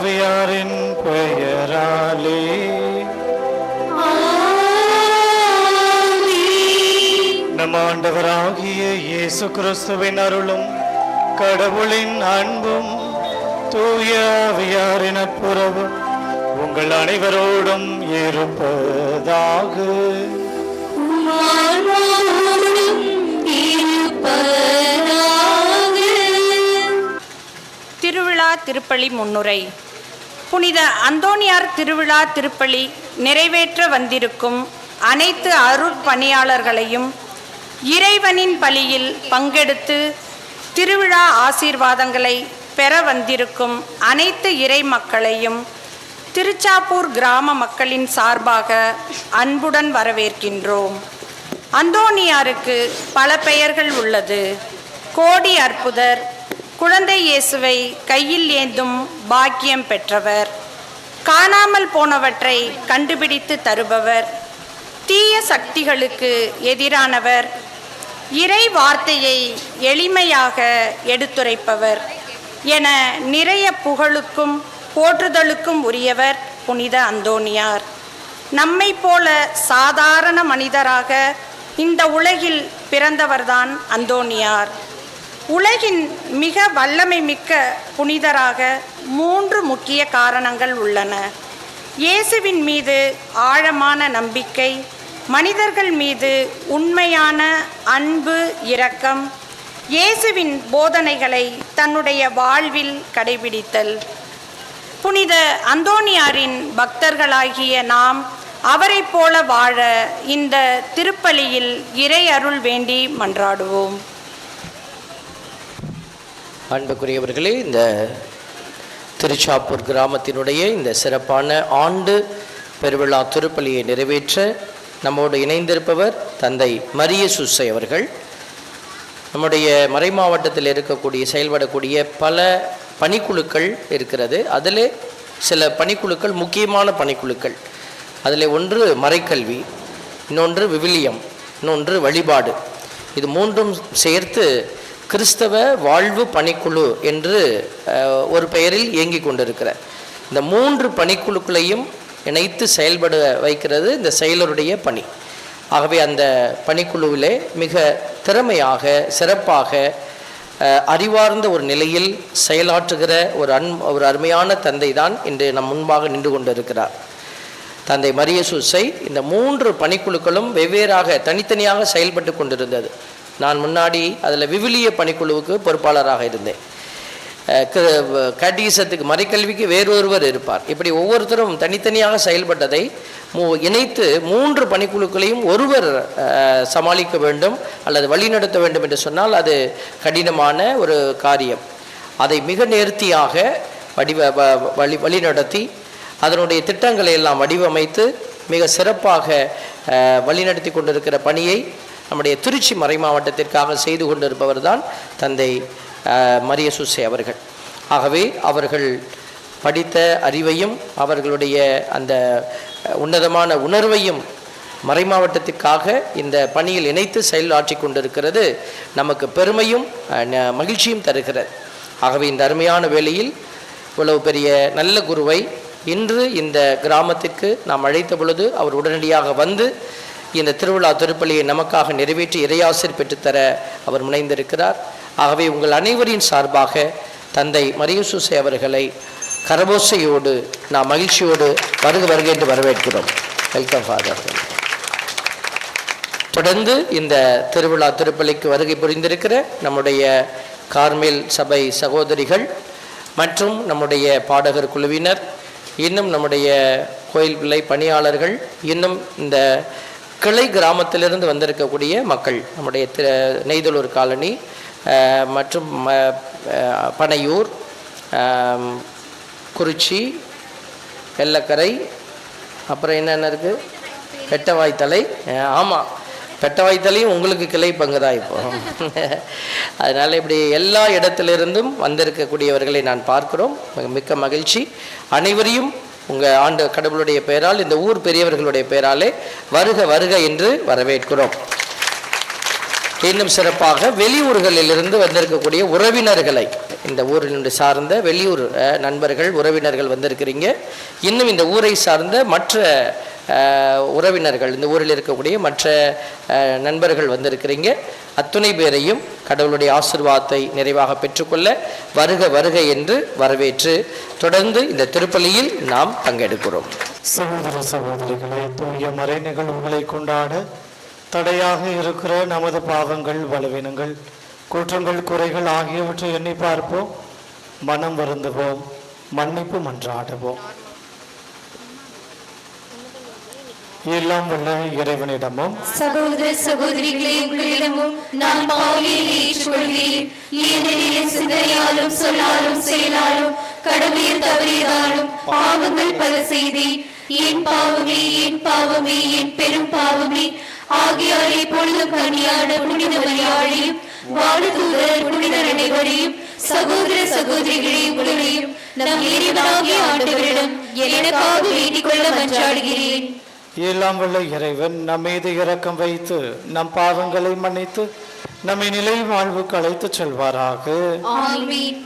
ஆவியாரின் பெயராலே. நம் ஆண்டவராகிய இயேசு கிறிஸ்துவின் அருளும் கடவுளின் அன்பும் தூய ஆவியாரின் நட்புறவும் உங்கள் அனைவரோடும் இருப்பதாக. திருவிழா திருப்பலி முன்னுரை. புனித அந்தோனியார் திருவிழா திருப்பலி நிறைவேற்ற வந்திருக்கும் அனைத்து அருட்பணியாளர்களையும் இறைவனின் பலியில் பங்கெடுத்து திருவிழா ஆசீர்வாதங்களை பெற வந்திருக்கும் அனைத்து இறை மக்களையும் திருச்சாப்பூர் கிராம மக்களின் சார்பாக அன்புடன் வரவேற்கின்றோம். அந்தோனியாருக்கு பல பெயர்கள் உள்ளது. கோடி அற்புதர், குழந்தை இயேசுவை கையில் ஏந்தும் பாக்கியம் பெற்றவர், காணாமல் போனவற்றை கண்டுபிடித்து தருபவர், தீய சக்திகளுக்கு எதிரானவர், இறை வார்த்தையை எளிமையாக எடுத்துரைப்பவர் என நிறைய புகழுக்கும் போற்றுதலுக்கும் உரியவர் புனித அந்தோனியார். நம்மை போல சாதாரண மனிதராக இந்த உலகில் பிறந்தவர்தான் அந்தோனியார். உலகின் மிக வல்லமை மிக்க புனிதராக 3 முக்கிய காரணங்கள் உள்ளன. இயேசுவின் மீது ஆழமான நம்பிக்கை, மனிதர்கள் மீது உண்மையான அன்பு, இரக்கம், இயேசுவின் போதனைகளை தன்னுடைய வாழ்வில் கடைபிடித்தல். புனித அந்தோனியாரின் பக்தர்களாகிய நாம் அவரை போல வாழ இந்த திருப்பலியில் இறை அருள் வேண்டி மன்றாடுவோம். அன்புக்குரியவர்களே, இந்த திருச்சாப்பூர் கிராமத்தினுடைய இந்த சிறப்பான ஆண்டு பெருவிழா திருப்பலியை நிறைவேற்ற நம்மோடு இணைந்திருப்பவர் தந்தை மரிய சூசை அவர்கள். நம்முடைய மறை மாவட்டத்தில் இருக்கக்கூடிய செயல்படக்கூடிய பல பணிக்குழுக்கள் இருக்கிறது. அதில் சில பணிக்குழுக்கள் முக்கியமான பணிக்குழுக்கள். அதில் ஒன்று மறைக்கல்வி, இன்னொன்று விவிலியம், இன்னொன்று வழிபாடு. இது 3ம் சேர்த்து கிறிஸ்தவ வாழ்வு பணிக்குழு என்று ஒரு பெயரில் இயங்கிக் கொண்டிருக்கிறார். இந்த 3 பணிக்குழுக்களையும் இணைத்து செயல்பட வைக்கிறது இந்த செயலருடைய பணி. ஆகவே அந்த பணிக்குழுவிலே மிக திறமையாக, சிறப்பாக, அறிவார்ந்த ஒரு நிலையில் செயலாற்றுகிற ஒரு அருமையான தந்தை தான் இன்று நம் முன்பாக நின்று கொண்டிருக்கிறார். தந்தை மரிய சூசை. இந்த 3 பணிக்குழுக்களும் வெவ்வேறாக தனித்தனியாக செயல்பட்டு கொண்டிருந்தது. நான் முன்னாடி அதில் விவிலிய பணிக்குழுவுக்கு பொறுப்பாளராக இருந்தேன். கேட்டீசத்துக்கு, மறைக்கல்விக்கு வேறொருவர் இருப்பார். இப்படி ஒவ்வொருத்தரும் தனித்தனியாக செயல்பட்டதை இணைத்து 3 பணிக்குழுக்களையும் ஒருவர் சமாளிக்க வேண்டும் அல்லது வழிநடத்த வேண்டும் என்று சொன்னால் அது கடினமான ஒரு காரியம். அதை மிக நேர்த்தியாக வழிநடத்தி அதனுடைய திட்டங்களை எல்லாம் வடிவமைத்து மிக சிறப்பாக வழிநடத்தி கொண்டிருக்கிற பணியை நம்முடைய திருச்சி மறை மாவட்டத்திற்காக செய்து கொண்டிருப்பவர் தான் தந்தை மரிய சூசை அவர்கள். ஆகவே அவர்கள் படித்த அறிவையும் அவர்களுடைய அந்த உன்னதமான உணர்வையும் மறை மாவட்டத்திற்காக இந்த பணியில் இணைத்து செயலாற்றி கொண்டிருக்கிறது நமக்கு பெருமையும் மகிழ்ச்சியும் தருகிறது. ஆகவே இந்த அருமையான வேளையில் இவ்வளவு பெரிய நல்ல குருவை இன்று இந்த கிராமத்திற்கு நாம் அழைத்த பொழுது அவர் உடனடியாக வந்து இந்த திருவிழா திருப்பலியை நமக்காக நிறைவேற்றி இறையாசிர் பெற்றுத்தர அவர் முனைந்திருக்கிறார். ஆகவே உங்கள் அனைவரின் சார்பாக தந்தை மரிய சூசை அவர்களை கரபோசையோடு நாம் மகிழ்ச்சியோடு வருக என்று வரவேற்கிறோம். Welcome father. தொடர்ந்து இந்த திருவிழா திருப்பலிக்கு வருகை புரிந்திருக்கிற நம்முடைய கார்மேல் சபை சகோதரிகள் மற்றும் நம்முடைய பாடகர் குழுவினர், இன்னும் நம்முடைய கோயில் பிள்ளை பணியாளர்கள், இன்னும் இந்த கிளை கிராமத்திலிருந்து வந்திருக்கக்கூடிய மக்கள், நம்முடைய நெய்தலூர் காலனி மற்றும் பனையூர், குறிச்சி, வெள்ளக்கரை, அப்புறம் என்னென்ன இருக்குது, பெட்டவாய்த்தலை. ஆமாம், பெட்டவாய்த்தலையும் உங்களுக்கு கிளை பங்கு தான் இப்போ. அதனால் இப்படி எல்லா இடத்திலிருந்தும் வந்திருக்கக்கூடியவர்களை நான் பார்க்கிறோம். மிக்க மகிழ்ச்சி. அனைவரையும் உங்கள் ஆண்டு கடவுளுடைய பெயரால், இந்த ஊர் பெரியவர்களுடைய பெயராலே வருக வருக என்று வரவேற்கிறோம். இன்னும் சிறப்பாக வெளியூர்களிலிருந்து வந்திருக்கக்கூடிய உறவினர்களை, இந்த ஊரில் சார்ந்த வெளியூர் நண்பர்கள் உறவினர்கள் வந்திருக்கிறீங்க. இன்னும் இந்த ஊரை சார்ந்த மற்ற உறவினர்கள், இந்த ஊரில் இருக்கக்கூடிய மற்ற நண்பர்கள் வந்திருக்கிறீங்க. அத்துணை பேரையும் கடவுளுடைய ஆசீர்வாதத்தை நிறைவாக பெற்றுக்கொள்ள வருக வருக என்று வரவேற்று தொடர்ந்து இந்த திருப்பலியில் நாம் பங்கெடுக்கிறோம். சகோதர சகோதரிகளை, தூய மறை நிகழ்வுகளை கொண்டாட தடையாக இருக்கிற நமது பாவங்கள், பலவீனங்கள், குற்றங்கள், குறைகள் ஆகியவற்றை எண்ணி பார்ப்போம். மனம் வருந்துவோம், மன்னிப்பு மன்றாடுவோம். எல்லாம் வல்ல இறைவனிடமும் சகோதர சகோதரிகளே, உங்களிடமும் நான் பாவியை ஏற்றுக்கொள்கிறேன். ஏனெனில் சிந்தனையாலும் சொல்லாலும் செயலாலும் கடமையில் தவறியதாலும் பாவங்கள் பல செய்தேன். என் பாவமே, என் பாவமே, என் பெரும் பாவமே. ஆகியால் இப்பொழுதும் கன்னியான புனித மரியாதையும் வானதூதர் புனிதர் அனைவரையும் சகோதர சகோதரிகளே, உங்களையும் நம் இறைவனாகிய ஆண்டவரிடம் எனக்காக வேண்டிக் கொள்ள மன்றாடுகிறேன். எல்லாம் வல்ல இறைவன் நம் மீது இரக்கம் வைத்து நம் பாவங்களை மன்னித்து நம்மை நிலை வாழ்வுக்கு அழைத்துச் செல்வாராக. ஆமென்.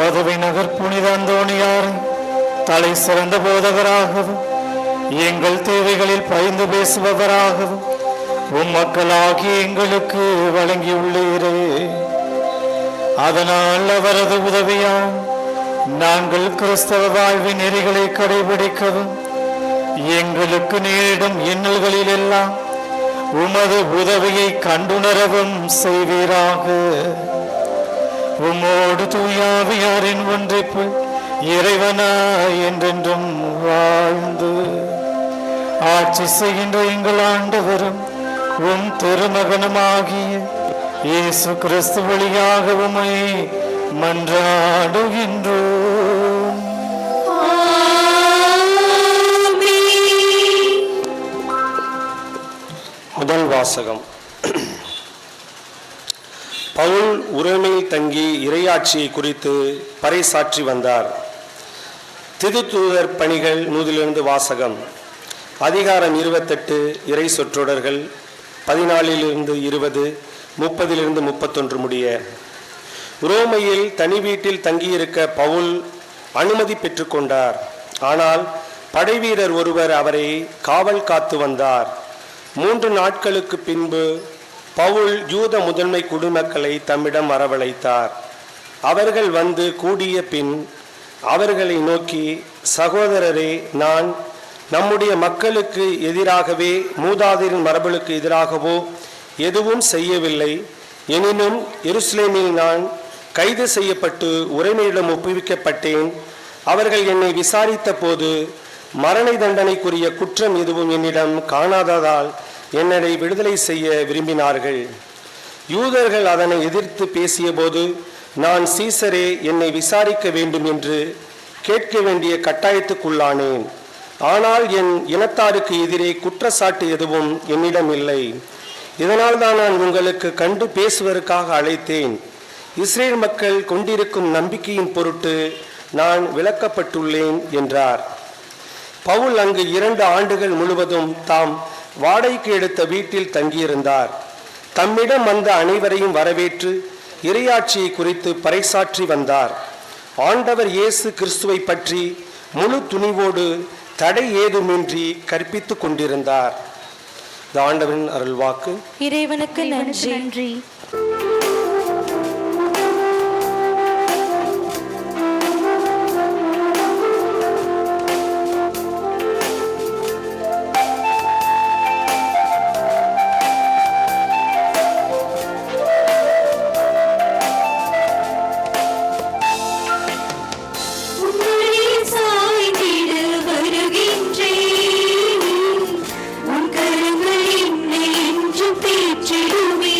பதவி நகர் புனித அந்தோணியாரை தலை சிறந்த போதகராகவும் எங்கள் தேவைகளில் பரிந்து பேசுபவராகவும் உம்மக்களாகி எங்களுக்கு வழங்கியுள்ளீரே. அதனால் அவரது உதவியால் நாங்கள் கிறிஸ்தவ வாழ்வின் நெறிகளை கடைபிடிக்கவும் எங்களுக்கு நேரிடும் இன்னல்களில் எல்லாம் உமது உதவியை கண்டுணரவும் செய்வீராக. உம்மோடு தூயாவியாரின் ஒன்றிப்பு இறைவனாய் என்றென்றும் வாழ்ந்து ஆட்சி செய்கின்ற எங்கள் ஆண்டவரும் உம் திருமகனுமாகிய இயேசு கிறிஸ்து வழியாக உம்மை மன்றாடுகின்றோம். முதல் வாசகம். பவுல் உரோமையில் தங்கி இறையாட்சியை குறித்து பறைசாற்றி வந்தார். திருத்தூதர் பணிகள் நூலிலிருந்து வாசகம். அதிகாரம் 28, இறை சொற்றொடர்கள் 14 20, 30 31 முடிய. உரோமையில் தனி வீட்டில் தங்கியிருக்க பவுல் அனுமதி பெற்றுக்கொண்டார். ஆனால் படைவீரர் ஒருவர் அவரை காவல் காத்து வந்தார். 3 நாட்களுக்கு பின்பு பவுல் யூத முதன்மை குடிமக்களை தம்மிடம் வரவழைத்தார். அவர்கள் வந்து கூடிய பின் அவர்களை நோக்கி, சகோதரரே, நான் நம்முடைய மக்களுக்கு எதிராகவே மூதாதையரின் மரபுகளுக்கு எதிராகவோ எதுவும் செய்யவில்லை. எனினும் எருசலேமில் நான் கைது செய்யப்பட்டு உறைமையிடம் ஒப்புவிக்கப்பட்டேன். அவர்கள் என்னை விசாரித்த போது மரண தண்டனைக்குரிய குற்றம் எதுவும் என்னிடம் காணாததால் என்னை விடுதலை செய்ய விரும்பினார்கள். யூதர்கள் அதனை எதிர்த்து பேசிய போது, நான் சீசரே என்னை விசாரிக்க வேண்டும் என்று கேட்க வேண்டிய கட்டாயத்துக்குள்ளானேன். ஆனால் என் இனத்தாருக்கு எதிரே குற்றச்சாட்டு எதுவும் என்னிடம் இல்லை. இதனால் தான் நான் உங்களுக்கு கண்டு பேசுவதற்காக அழைத்தேன். இஸ்ரேல் மக்கள் கொண்டிருக்கும் நம்பிக்கையின் பொருட்டு நான் விலக்கப்பட்டுள்ளேன் என்றார். பவுல் அங்கு 2 ஆண்டுகள் முழுவதும் தாம் வாடகைக்கு எடுத்த வீட்டில் தங்கியிருந்தார். தம்மிடம் வந்த அனைவரையும் வரவேற்று இறையாட்சியை குறித்து பறைசாற்றி வந்தார். ஆண்டவர் இயேசு கிறிஸ்துவை பற்றி முழு துணிவோடு தடை ஏதுமின்றி கற்பித்துக் கொண்டிருந்தார். இந்த ஆண்டவரின் அருள்வாக்கு. இறைவனுக்கு நன்றி. உன் கரங்கள் என்னை என்றும் தேற்றிடுமே.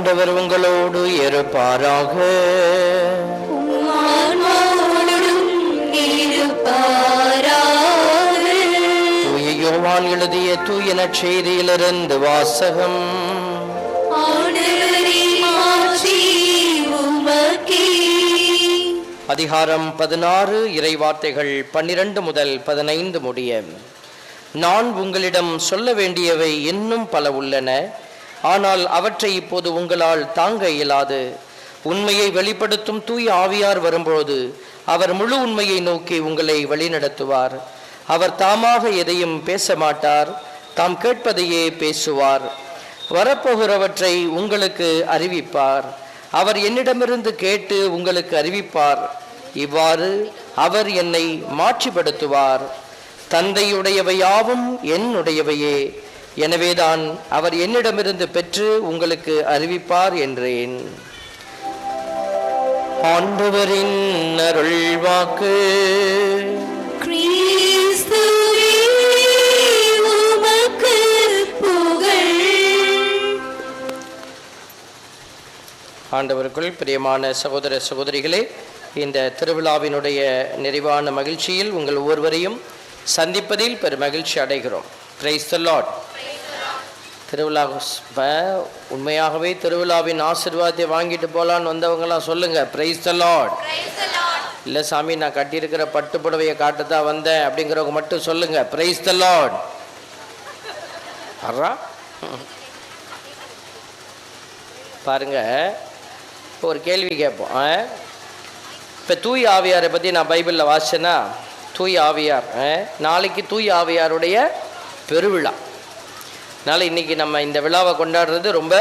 ஆண்டவர் உங்களோடு இருப்பாராக. தூய யோவான் எழுதிய தூய நற்செய்தியிலிருந்து வாசகம். அதிகாரம் 16, இறைவார்த்தைகள் 12 முதல் 15 முடிய. நான் உங்களிடம் சொல்ல வேண்டியவை இன்னும் பல உள்ளன, ஆனால் அவற்றை இப்போது உங்களால் தாங்க இயலாது. உண்மையை வெளிப்படுத்தும் தூய ஆவியார் வரும்போது அவர் முழு உண்மையை நோக்கி உங்களை வழிநடத்துவார். அவர் தாமாக எதையும் பேச மாட்டார், தாம் கேட்பதையே பேசுவார். வரப்போகிறவற்றை உங்களுக்கு அறிவிப்பார். அவர் என்னிடமிருந்து கேட்டு உங்களுக்கு அறிவிப்பார். இவ்வாறு அவர் என்னை மாட்சிப்படுத்துவார். தந்தையுடையவையாவும் என்னுடையவையே, எனவேதான் அவர் என்னிடமிருந்து பெற்று உங்களுக்கு அறிவிப்பார் என்றேன். ஆண்டவரின் அருள்வாக்கு. ஆண்டவருக்குள் பிரியமான சகோதர சகோதரிகளே, இந்த திருவிழாவினுடைய நிறைவான மகிழ்ச்சியில் உங்கள் ஒவ்வொருவரையும் சந்திப்பதில் பெரும் மகிழ்ச்சி அடைகிறோம். Praise the Lord. திருவிழா உண்மையாகவே திருவிழாவின் ஆசீர்வாதத்தை வாங்கிட்டு போகலான்னு வந்தவங்களாம் சொல்லுங்க பிரைஸ் தி லார்ட். இல்லை சாமி, நான் கட்டியிருக்கிற பட்டு புடவையை காட்டத்தான் வந்தேன் அப்படிங்கிறவங்க மட்டும் சொல்லுங்க பிரைஸ் தி லார்ட். பாருங்க, ஒரு கேள்வி கேட்போம். இப்போ தூய் ஆவியாரை பற்றி நான் பைபிளில் வாசிச்சேன்னா, தூய் ஆவியார் நாளைக்கு தூய் ஆவியாருடைய பெருவிழா. அதனால் இன்றைக்கி நம்ம இந்த விழாவை கொண்டாடுறது ரொம்ப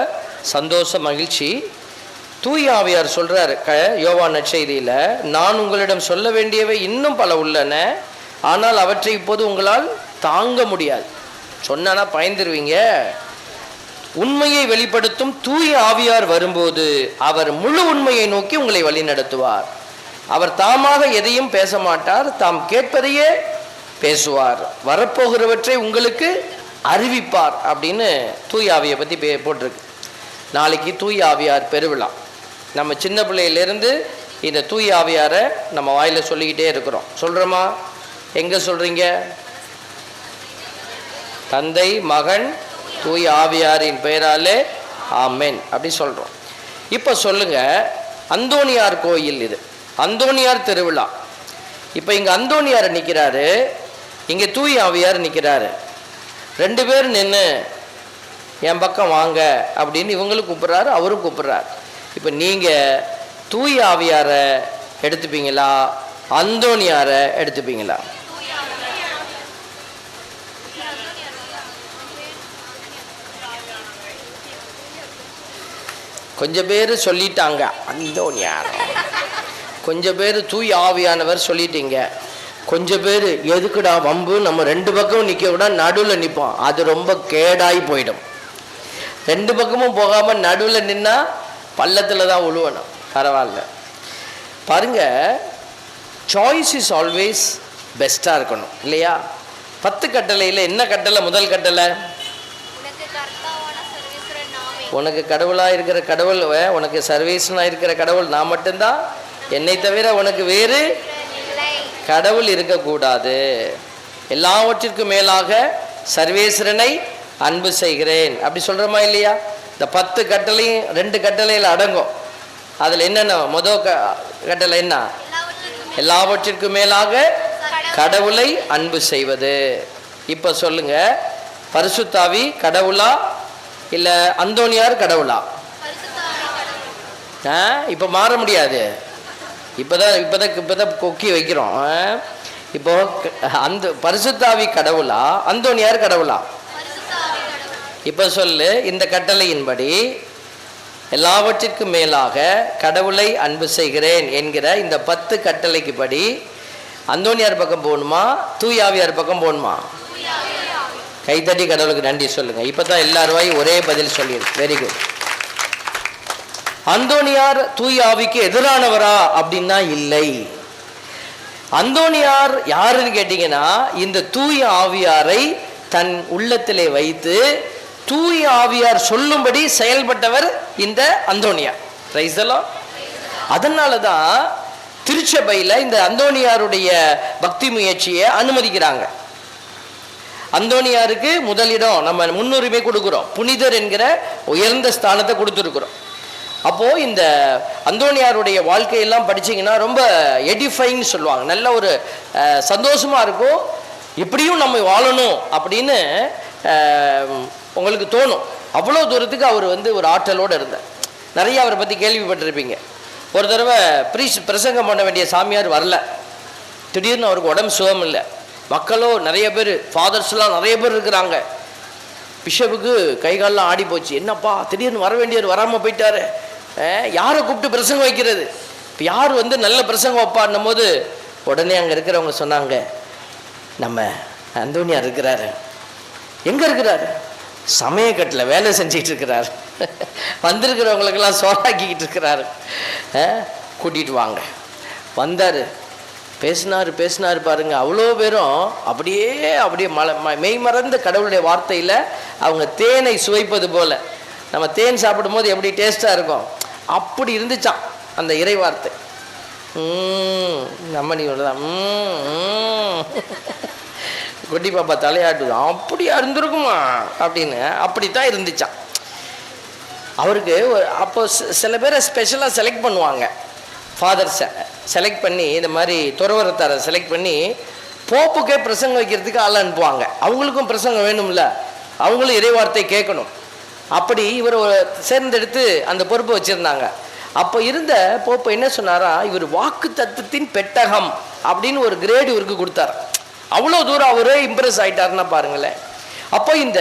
சந்தோஷ மகிழ்ச்சி. தூய் ஆவியார் சொல்கிறார் யோவான் நற்செய்தியில், நான் உங்களிடம் சொல்ல வேண்டியவை இன்னும் பல உள்ளன, ஆனால் அவற்றை இப்போது உங்களால் தாங்க முடியாது. சொன்னா பயந்துருவீங்க. உண்மையை வெளிப்படுத்தும் தூய ஆவியார் வரும்போது அவர் முழு உண்மையை நோக்கி உங்களை வழிநடத்துவார். அவர் தாமாக எதையும் பேச மாட்டார், தாம் கேட்பதையே பேசுவார். வரப்போகிறவற்றை உங்களுக்கு அறிவிப்பார் அப்படின்னு தூய ஆவியை பற்றி போட்டிருக்கு. நாளைக்கு தூய ஆவியார் பெருவிழா. நம்ம சின்ன பிள்ளையிலேருந்து இந்த தூய ஆவியாரை நம்ம வாயில் சொல்லிக்கிட்டே இருக்கிறோம். சொல்கிறோமா? எங்கே சொல்கிறீங்க? தந்தை, மகன், தூய ஆவியாரின் பெயராலே ஆமென் அப்படி சொல்கிறோம். இப்போ சொல்லுங்க, அந்தோணியார் கோயில் இது, அந்தோணியார் திருவிழா. இப்போ இங்கே அந்தோணியார் நிற்கிறாரு, இங்கே தூய ஆவியார் நிற்கிறாரு. ரெண்டு பேர் நின்று என் பக்கம் வாங்க அப்படின்னு இவங்களும் கூப்பிட்றாரு, அவரும் கூப்பிட்றாரு. இப்போ நீங்கள் தூய ஆவியாரை எடுத்துப்பீங்களா, அந்தோணியாரை எடுத்துப்பீங்களா? கொஞ்சம் பேர் சொல்லிட்டாங்க அந்தோணியார், கொஞ்சம் பேர் தூய் ஆவியானவர் சொல்லிட்டீங்க, கொஞ்சம் பேர் எதுக்குடா வம்பு, நம்ம ரெண்டு பக்கமும் நிற்க விட நடுவில் நிற்போம், அது ரொம்ப கேடாகி போயிடும். ரெண்டு பக்கமும் போகாமல் நடுவில் நின்னா பள்ளத்தில் தான் உழுவணும். பரவாயில்ல பாருங்க, சாய்ஸ் இஸ் ஆல்வேஸ் பெஸ்ட்டாக இருக்கணும் இல்லையா? 10 கட்டளையில் என்ன கட்டளை? முதல் கட்டளை, உனக்கு கடவுளாக இருக்கிற கடவுள், உனக்கு சர்வீஸ்னாக இருக்கிற கடவுள் நான் மட்டும்தான், என்னை தவிர உனக்கு வேறு கடவுள் இருக்கக்கூடாது. எல்லாவற்றிற்கும் மேலாக சர்வேஸ்வரனை அன்பு செய்கிறேன் அப்படி சொல்கிறோமா இல்லையா? இந்த 10 கட்டளையும் 2 கட்டளையில் அடங்கும். அதில் என்னென்ன? முதல் கட்டளை என்ன? எல்லாவற்றிற்கும் மேலாக கடவுளை அன்பு செய்வது. இப்போ சொல்லுங்க, பரிசுத்தாவி கடவுளா இல்லை அந்தோணியார் கடவுளா? இப்போ மாற முடியாது. இப்போதான் கொக்கி வைக்கிறோம். இப்போ அந்த பரிசுத்தாவி கடவுளா, அந்தோணியார் கடவுளா? இப்போ சொல்லு, இந்த கட்டளையின்படி எல்லாவற்றிற்கும் மேலாக கடவுளை அன்பு செய்கிறேன் என்கிற இந்த 10 கட்டளைக்கு படி அந்தோணியார் பக்கம் போகணுமா, தூயாவியார் பக்கம் போகணுமா? கைத்தட்டி கடவுளுக்கு நன்றி சொல்லுங்க. இப்பதான் எல்லாரும் ஒரே பதில் சொல்லியிருக்கு. Very good. அந்தோணியார் தூய ஆவிக்கு எதிரானவரா அப்படின்னா இல்லை. அந்தோணியார் யாருன்னு கேட்டீங்கன்னா, இந்த தூய ஆவியாரை தன் உள்ளத்திலே வைத்து தூய ஆவியார் சொல்லும்படி செயல்பட்டவர் இந்த அந்தோனியார். Praise the Lord. அதனால தான் திருச்சபையில் இந்த அந்தோனியாருடைய பக்தி முயற்சியை அனுமதிக்கிறாங்க. அந்தோனியாருக்கு முதலிடம் நம்ம முன்னுரிமை கொடுக்குறோம், புனிதர் என்கிற உயர்ந்த ஸ்தானத்தை கொடுத்துருக்குறோம். அப்போது இந்த அந்தோனியாருடைய வாழ்க்கையெல்லாம் படிச்சிங்கன்னா ரொம்ப எடிஃபைங்னு சொல்லுவாங்க, நல்ல ஒரு சந்தோஷமாக இருக்கும், இப்படியும் நம்ம வாழணும் அப்படின்னு உங்களுக்கு தோணும். அவ்வளோ தூரத்துக்கு அவர் ஒரு ஆற்றலோடு இருந்தார். நிறைய அவரை பற்றி கேள்விப்பட்டிருப்பீங்க. ஒரு தடவை பிரசங்கம் பண்ண வேண்டிய சாமியார் வரல, திடீர்னு அவருக்கு உடம்பு சுகம் இல்லை, மக்களோ நிறைய பேர், ஃபாதர்ஸ்லாம் நிறைய பேர் இருக்கிறாங்க. பிஷப்புக்கு கை காலெலாம் ஆடி போச்சு, என்னப்பா திடீர்னு வர வேண்டியவர் வராமல் போயிட்டாரு, யாரை கூப்பிட்டு பிரசங்கம் வைக்கிறது, இப்போ யார் நல்ல பிரசங்கம் வைப்பான்னும் போது உடனே அங்கே இருக்கிறவங்க சொன்னாங்க, நம்ம அந்தோனியார் இருக்கிறாரு. எங்கே இருக்கிறாரு? சமயக்கட்டில் வேலை செஞ்சிட்டு இருக்கிறார், வந்திருக்கிறவங்களுக்கெல்லாம் சோறாக்கிக்கிட்டு இருக்கிறாரு, கூட்டிகிட்டு வாங்க. வந்தார், பேசினார் பாருங்க. அவ்வளோ பேரும் அப்படியே மெய் மறந்த கடவுளுடைய வார்த்தையில் அவங்க தேனை சுவைப்பது போல், நம்ம தேன் சாப்பிடும்போது எப்படி டேஸ்ட்டாக இருக்கும் அப்படி இருந்துச்சான் அந்த இறை வார்த்தை. நம்ம நீ தான் குட்டி பாப்பா தலையாட்டுது, அப்படியா இருந்திருக்குமா அப்படின்னு, அப்படித்தான் இருந்துச்சான் அவருக்கு. அப்போ சில பேரை ஸ்பெஷலாக செலக்ட் பண்ணுவாங்க, ஃபாதர்ஸை செலக்ட் பண்ணி, இந்த மாதிரி துறவரத்தாரை செலக்ட் பண்ணி போப்புக்கே பிரசங்கம் வைக்கிறதுக்கு ஆள் அனுப்புவாங்க. அவங்களுக்கும் பிரசங்கம் வேணும்ல, அவங்களும் இறைவார்த்தை கேட்கணும். அப்படி இவர் சேர்ந்தெடுத்து அந்த பொறுப்பை வச்சுருந்தாங்க. அப்போ இருந்த போப்பு என்ன சொன்னாரா, இவர் வாக்கு தத்துவத்தின் பெட்டகம் அப்படின்னு ஒரு கிரேடு இவருக்கு கொடுத்தார். அவ்வளோ தூரம் அவரே இம்ப்ரெஸ் ஆகிட்டாருன்னா பாருங்களேன். அப்போ இந்த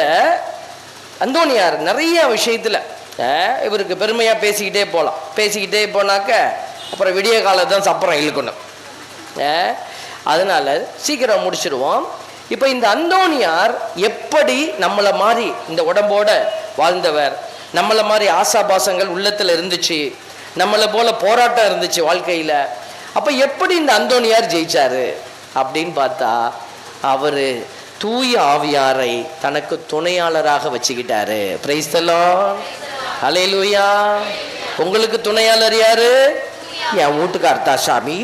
அந்தோனியார் நிறைய விஷயத்தில் இவருக்கு பெருமையாக பேசிக்கிட்டே போகலாம். பேசிக்கிட்டே போனாக்க அப்புறம் விடிய காலத்தான் சப்பரம் இழுக்கணும். அதனால் சீக்கிரம் முடிச்சிடுவோம். இப்போ இந்த அந்தோனியார் எப்படி நம்மளை மாதிரி இந்த உடம்போட வாழ்ந்தவர், நம்மளை மாதிரி ஆசாபாசங்கள் உள்ளத்தில் இருந்துச்சு, நம்மளை போல போராட்டம் இருந்துச்சு வாழ்க்கையில். அப்போ எப்படி இந்த அந்தோனியார் ஜெயிச்சாரு அப்படின்னு பார்த்தா, அவர் தூய ஆவியாரை தனக்கு துணையாளராக வச்சுக்கிட்டாரு. Praise the Lord. ஹல்லேலூயா. உங்களுக்கு துணையாளர் யாரு? என் வீட்டுக்கார் தான் சாமி.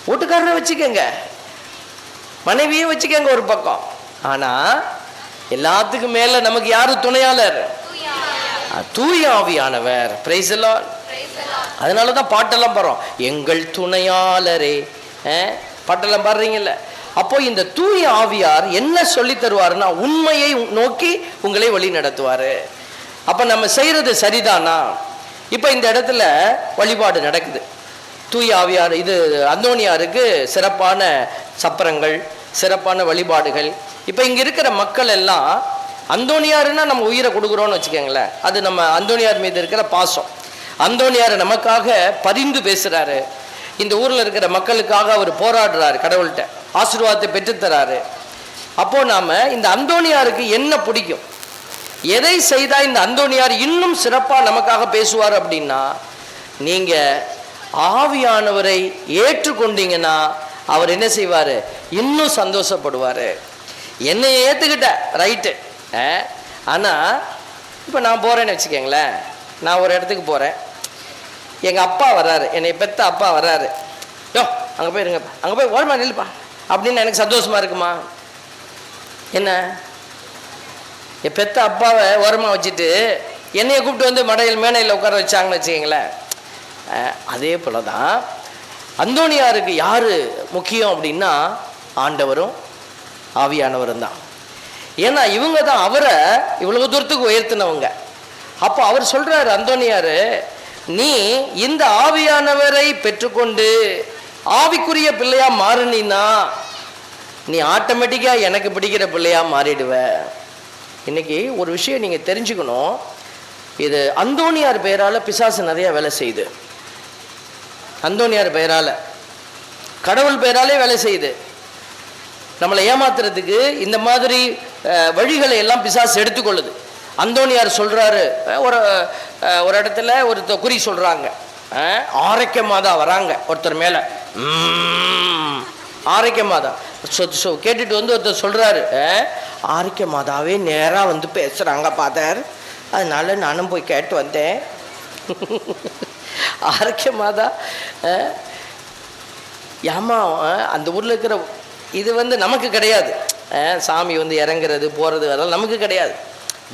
வீட்டுக்காரரை வச்சுக்கங்க, மனைவியும் வச்சுக்கங்க ஒரு பக்கம். ஆனால் எல்லாத்துக்கும் மேலே நமக்கு யாரு துணையாளர்? தூய ஆவியானவர். Praise the Lord. அதனால தான் பாட்டெல்லாம் பாடுறோம், எங்கள் துணையாளரே, பாட்டெல்லாம் பாடுறீங்கல்ல. அப்போ இந்த தூய ஆவியார் என்ன சொல்லி தருவாருன்னா, உண்மையை நோக்கி உங்களை வழி நடத்துவார். அப்போ நம்ம செய்கிறது சரிதானா? இப்போ இந்த இடத்துல வழிபாடு நடக்குது. தூய ஆவியார், இது அந்தோனியாருக்கு சிறப்பான சப்பரங்கள், சிறப்பான வழிபாடுகள். இப்போ இங்கே இருக்கிற மக்கள் எல்லாம் அந்தோனியாருன்னா நம்ம உயிரை கொடுக்குறோன்னு வச்சுக்கோங்களேன், அது நம்ம அந்தோனியார் மீது இருக்கிற பாசம். அந்தோனியார் நமக்காக பரிந்து பேசுகிறாரு, இந்த ஊரில் இருக்கிற மக்களுக்காக அவர் போராடுறாரு, கடவுள்கிட்ட ஆசீர்வாதத்தை பெற்றுத்தராரு. அப்போது நாம் இந்த அந்தோனியாருக்கு என்ன பிடிக்கும், எதை செய்தால் இந்த அந்தோனியார் இன்னும் சிறப்பாக நமக்காக பேசுவார் அப்படின்னா, நீங்கள் ஆவியானவரை ஏற்றுக்கொண்டீங்கன்னா அவர் என்ன செய்வார், இன்னும் சந்தோஷப்படுவார். என்னை ஏற்றுக்கிட்ட ரைட்டு, ஆனால் இப்போ நான் போகிறேன்னு வச்சுக்கோங்களேன், நான் ஒரு இடத்துக்கு போகிறேன், எங்கள் அப்பா வர்றாரு, என்னை பெத்த அப்பா வர்றாரு, யோ அங்கே போயிருங்க, அங்கே போய் ஓரமாக நில்லுப்பா அப்படின்னு எனக்கு சந்தோஷமாக இருக்குமா? என்ன, என் பெத்த அப்பாவை ஓரமாக வச்சுட்டு என்னையை கூப்பிட்டு வந்து மடையில் மேனையில் உட்கார வச்சாங்கன்னு வச்சுக்கோங்களேன். அதே போல் தான் அந்தோனியாருக்கு யார் முக்கியம் அப்படின்னா, ஆண்டவரும் ஆவியானவரும் தான். ஏன்னா இவங்க தான் அவரை இவ்வளவு தூரத்துக்கு உயர்த்தினவங்க. அப்போ அவர் சொல்கிறார், அந்தோனியார், நீ இந்த ஆவியானவரை பெற்றுக்கொண்டு ஆவிக்குரிய பிள்ளையாக மாறினா நீ ஆட்டோமேட்டிக்காக எனக்கு பிடிக்கிற பிள்ளையாக மாறிடுவ. இன்னைக்கு ஒரு விஷயம் நீங்கள் தெரிஞ்சுக்கணும், இது அந்தோனியார் பெயரால் பிசாசு நிறைய வேலை செய்யுது. அந்தோனியார் பெயரால், கடவுள் பெயராலே வேலை செய்யுது. நம்மளை ஏமாத்துறதுக்கு இந்த மாதிரி வழிகளை எல்லாம் பிசாசு எடுத்துக்கொள்ளுது. அந்தோனியார் சொல்கிறாரு, ஒரு இடத்துல ஒரு குறி சொல்கிறாங்க, ஆரோக்கியமாக தான் வராங்க ஒருத்தர் மேலே, ஆரோக்கிய மாதா கேட்டுட்டு வந்து ஒருத்தர் சொல்கிறாரு, ஆரோக்கிய மாதாவே நேராக வந்து பேசுகிறாங்க ஃபாதர், அதனால நானும் போய் கேட்டு வந்தேன். ஆரோக்கிய மாதா ஏமா அந்த ஊரில் இருக்கிற இது வந்து நமக்கு கிடையாது. சாமி வந்து இறங்குறது போகிறது அதெல்லாம் நமக்கு கிடையாது.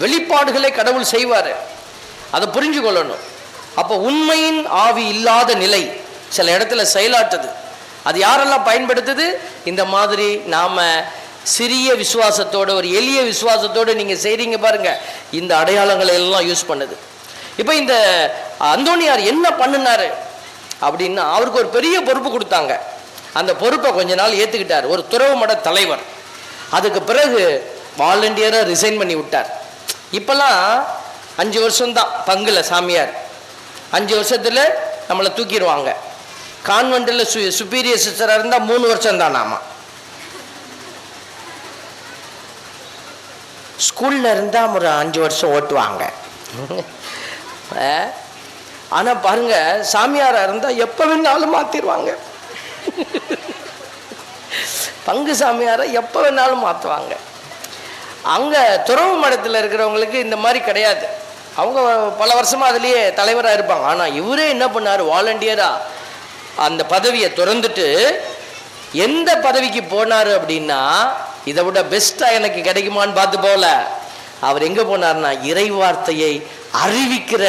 வெளிப்பாடுகளை கடவுள் செய்வார், அதை புரிஞ்சு கொள்ளணும். அப்போ உண்மையின் ஆவி இல்லாத நிலை சில இடத்துல செயலாற்றுது. அது யாரெல்லாம் பயன்படுத்துது? இந்த மாதிரி நாம் சிறிய விசுவாசத்தோடு, ஒரு எளிய விசுவாசத்தோடு நீங்கள் செய்கிறீங்க பாருங்க, இந்த அடையாளங்களை எல்லாம் யூஸ் பண்ணுது. இப்போ இந்த அந்தோனியார் என்ன பண்ணினாரு அப்படின்னா, அவருக்கு ஒரு பெரிய பொறுப்பு கொடுத்தாங்க. அந்த பொறுப்பை கொஞ்ச நாள் ஏற்றுக்கிட்டார், ஒரு துறவு மட தலைவர். அதுக்கு பிறகு வாலண்டியராக ரிசைன் பண்ணி விட்டார். இப்போல்லாம் 5 வருஷம்தான் பங்குல சாமியார், 5 வருஷத்தில் நம்மளை தூக்கிடுவாங்க. கான்வென்ட்டில் சுப்பீரியர் சிஸ்டராக இருந்தால் 3 வருஷம் தான். நாம ஸ்கூலில் இருந்தால் ஒரு 5 வருஷம் ஓட்டுவாங்க. ஆனால் பாருங்க, சாமியாராக இருந்தால் எப்போ வேணாலும் மாற்றிடுவாங்க. பங்கு சாமியாரை எப்போ வேணாலும் மாற்றுவாங்க. அங்கே துறவு மடத்தில் இருக்கிறவங்களுக்கு இந்த மாதிரி கிடையாது. அவங்க பல வருஷமாக அதுலேயே தலைவராக இருப்பாங்க. ஆனால் இவரே என்ன பண்ணார், வாலண்டியராக அந்த பதவியை திறந்துட்டு எந்த பதவிக்கு போனார் அப்படின்னா, இதை விட பெஸ்ட்டாக எனக்கு கிடைக்குமான்னு பார்த்து போகல. அவர் எங்கே போனார்னா, இறை வார்த்தையை அறிவிக்கிற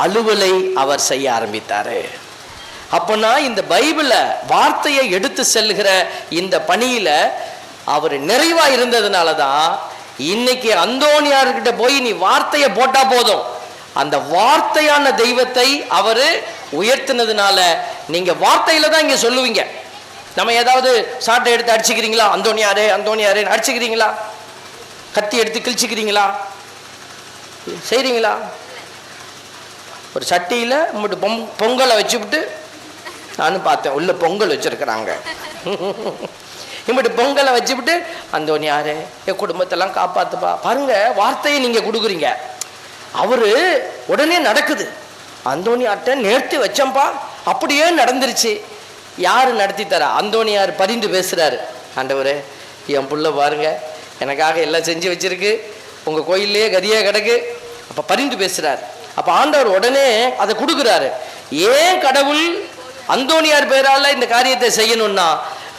அலுவலை அவர் செய்ய ஆரம்பித்தார். அப்போனா இந்த பைபிளை வார்த்தையை எடுத்து செல்கிற இந்த பணியில் அவர் நிறைவாக இருந்ததுனால தான் இன்னைக்கு அந்தோனியார்கிட்ட போய் நீ வார்த்தையை போட்டா போதும், அந்த வார்த்தையான தெய்வத்தை அவர் உயர்த்தினதுனால நீங்க வார்த்தையில தான் இங்க சொல்லுவீங்க. நம்ம ஏதாவது சாட்டை எடுத்து அடிச்சுக்கிறீங்களா, அந்தோனியாரே அந்தோனியாரே அடிச்சுக்கிறீங்களா, கத்தி எடுத்து கிழிச்சுக்கிறீங்களா, செய்றீங்களா? ஒரு சட்டியில பொங்கலை வச்சுவிட்டு, நானும் பார்த்தேன் உள்ள பொங்கல் வச்சிருக்கிறாங்க, இம்பிட்டு பொங்கலை வச்சுவிட்டு அந்தோனியாரே என் குடும்பத்தெல்லாம் காப்பாத்துப்பா. பாருங்க, வார்த்தையை நீங்க கொடுக்குறீங்க, அவரு உடனே நடக்குது. அந்தோனியார்ட்ட நேர்த்தி வச்சம்பா, அப்படியே நடந்துருச்சு. யாரு நடத்தி தரா? அந்தோனியார் பரிந்து பேசுறாரு, ஆண்டவரே என் புள்ள பாருங்க எனக்காக எல்லாம் செஞ்சு வச்சிருக்கு, உங்க கோயிலே கதியா கிடக்கு. அப்ப பரிந்து பேசுறாரு. அப்ப ஆண்டவர் உடனே அதை கொடுக்குறாரு. ஏன் கடவுள் அந்தோனியார் பேரால இந்த காரியத்தை செய்யணும்னா,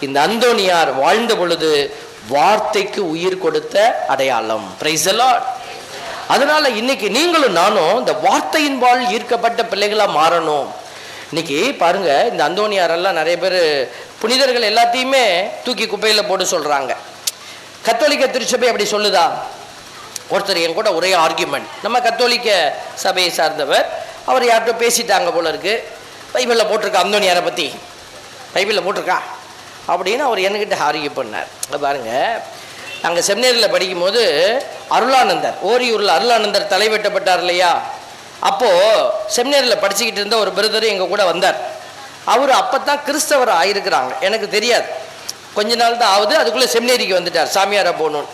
இந்த அந்தோனியார் வாழ்ந்த பொழுது வார்த்தைக்கு உயிர் கொடுத்த அடையாளம். Praise the Lord. அதனால இன்னைக்கு நீங்களும் நானும் இந்த வார்த்தையின்பால் ஈர்க்கப்பட்ட பிள்ளைகளா மாறணும். இன்னைக்கு பாருங்க, இந்த அந்தோனியாரெல்லாம் நிறைய பேர் புனிதர்கள் எல்லாத்தையுமே தூக்கி குப்பையில் போட்டு சொல்றாங்க. கத்தோலிக்க திருச்சபை அப்படி சொல்லுதா? ஒருத்தர் என் கூட ஒரே ஆர்கியூமெண்ட், நம்ம கத்தோலிக்க சபையை சார்ந்தவர், அவர் யார்கிட்ட பேசிட்டாங்க போல இருக்கு, பைபிளில் போட்டிருக்கா அந்தோனியாரை பற்றி, பைபிளில் போட்டிருக்கா அப்படின்னு அவர் என்கிட்ட ஆர்கியூ பண்ணார். பாருங்க, நாங்கள் செமினேரியில் படிக்கும்போது அருளானந்தர், ஓரியூரில் அருளானந்தர் தலை வெட்டப்பட்டார் இல்லையா, அப்போது செமினேரியில் படிச்சுக்கிட்டு இருந்த ஒரு பிரதர் எங்கள் கூட வந்தார். அவர் அப்போ தான் கிறிஸ்தவர் ஆகிருக்கிறாங்க, எனக்கு தெரியாது, கொஞ்ச நாள் தான் ஆகுது. அதுக்குள்ளே செமினேரிக்கு வந்துட்டார், சாமியாராக போகணுன்னு.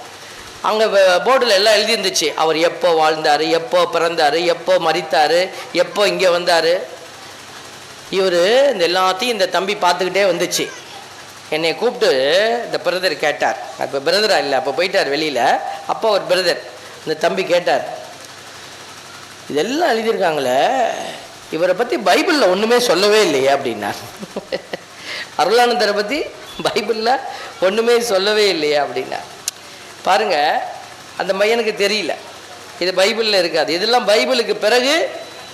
அங்கே போர்டில் எல்லாம் எழுதியிருந்துச்சு, அவர் எப்போ வாழ்ந்தார், எப்போ பிறந்தார், எப்போ மரித்தார், எப்போ இங்கே வந்தார். இவர் இந்த எல்லாத்தையும் இந்த தம்பி பார்த்துக்கிட்டே வந்துச்சு. என்னை கூப்பிட்டு இந்த பிரதர் கேட்டார், இப்போ பிரதரா இல்லை, அப்போ போயிட்டார் வெளியில். அப்போ ஒரு பிரதர் இந்த தம்பி கேட்டார், இதெல்லாம் எழுதியிருக்காங்களே, இவரை பற்றி பைபிளில் ஒன்றுமே சொல்லவே இல்லையே அப்படின்னார். அருளானந்தரை பற்றி பைபிளில் ஒன்றுமே சொல்லவே இல்லையா அப்படின்னா. பாருங்க, அந்த பையனுக்கு தெரியல இது பைபிளில் இருக்காது. இதெல்லாம் பைபிளுக்கு பிறகு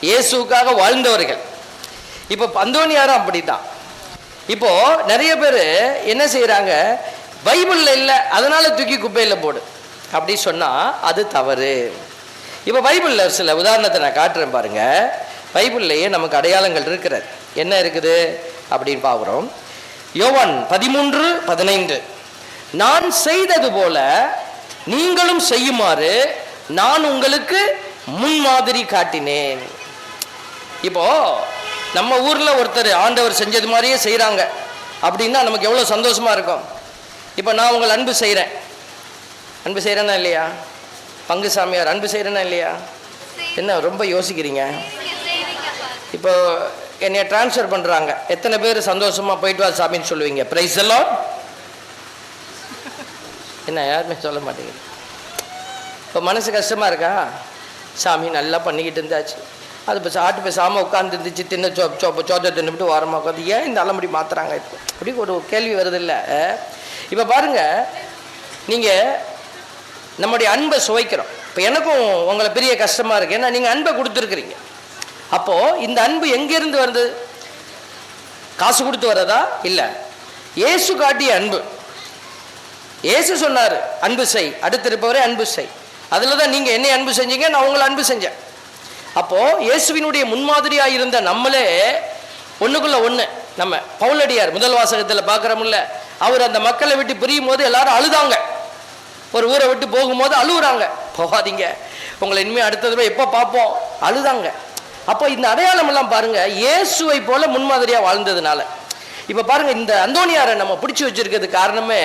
இயேசுக்காக வாழ்ந்தவர்கள். இப்போ அந்தோனியாரும் அப்படி தான். இப்போ நிறைய பேர் என்ன செய்யறாங்க, பைபிளில் இல்லை அதனால தூக்கி குப்பையில் போடு அப்படி சொன்னால் அது தவறு. இப்போ பைபிளில் சில உதாரணத்தை நான் காட்டுறேன் பாருங்க. பைபிள்லேயே நமக்கு அடையாளங்கள் இருக்கிறது. என்ன இருக்குது அப்படின்னு பார்க்குறோம். யோவான் 13:15, நான் செய்தது போல நீங்களும் செய்யுமாறு நான் உங்களுக்கு முன்மாதிரி காட்டினேன். இப்போ நம்ம ஊரில் ஒருத்தர் ஆண்டவர் செஞ்சது மாதிரியே செய்கிறாங்க அப்படின்னா நமக்கு எவ்வளோ சந்தோஷமா இருக்கும். இப்போ நான் உங்களை அன்பு செய்கிறேன், அன்பு செய்கிறேன்னா இல்லையா? பங்கு சாமியார் அன்பு செய்கிறேன்னா இல்லையா? என்ன ரொம்ப யோசிக்கிறீங்க? இப்போ என்னைய டிரான்ஸ்ஃபர் பண்ணுறாங்க, எத்தனை பேர் சந்தோஷமாக போயிட்டு வா சாமின்னு சொல்லுவீங்க? Praise the Lord. என்ன யாருமே சொல்ல மாட்டேங்குது. இப்போ மனசு கஷ்டமாக இருக்கா? சாமி நல்லா பண்ணிக்கிட்டு இருந்தாச்சு, அது இப்போ சாப்பிட்டு பேசாமல் உட்காந்து இருந்துச்சு, தின்ன சோத்தை தின்னுபிட்டு ஓரமாக உட்காந்து ஏன் இந்த அலமுடி மாற்றுறாங்க இப்போ அப்படி ஒரு கேள்வி வருது இல்லை? இப்போ பாருங்கள், நீங்கள் நம்முடைய அன்பை சுவைக்கிறோம். இப்போ எனக்கும் உங்களை பெரிய கஷ்டமாக இருக்குது, ஏன்னா நீங்கள் அன்பை கொடுத்துருக்குறீங்க. அப்போது இந்த அன்பு எங்கேருந்து வருது? காசு கொடுத்து வர்றதா? இல்லை, இயேசு காட்டிய அன்பு. இயேசு சொன்னார் அன்பு செய், அடுத்திருப்பவரே அன்பு செய். அதில் தான் நீங்கள் என்னை அன்பு செஞ்சீங்க, நான் உங்களை அன்பு செஞ்சேன். அப்போது இயேசுவினுடைய முன்மாதிரியாக இருந்த நம்மளே ஒன்றுக்குள்ள ஒன்று. நம்ம பவுலடியார் முதல் வாசகத்தில் பார்க்குறோம்ல, அவர் அந்த மக்களை விட்டு பிரியும் போது எல்லாரும் அழுதாங்க. ஒரு ஊரை விட்டு போகும்போது அழுகுறாங்க, போகாதீங்க, உங்களை இனிமேல் அடுத்த தடவை எப்போ பார்ப்போம், அழுதாங்க. அப்போ இந்த அடையாளம் எல்லாம் பாருங்க, இயேசுவை போல முன்மாதிரியாக வாழ்ந்ததுனால. இப்போ பாருங்க, இந்த அந்தோனியாரை நம்ம பிடிச்சி வச்சிருக்கிறது காரணமே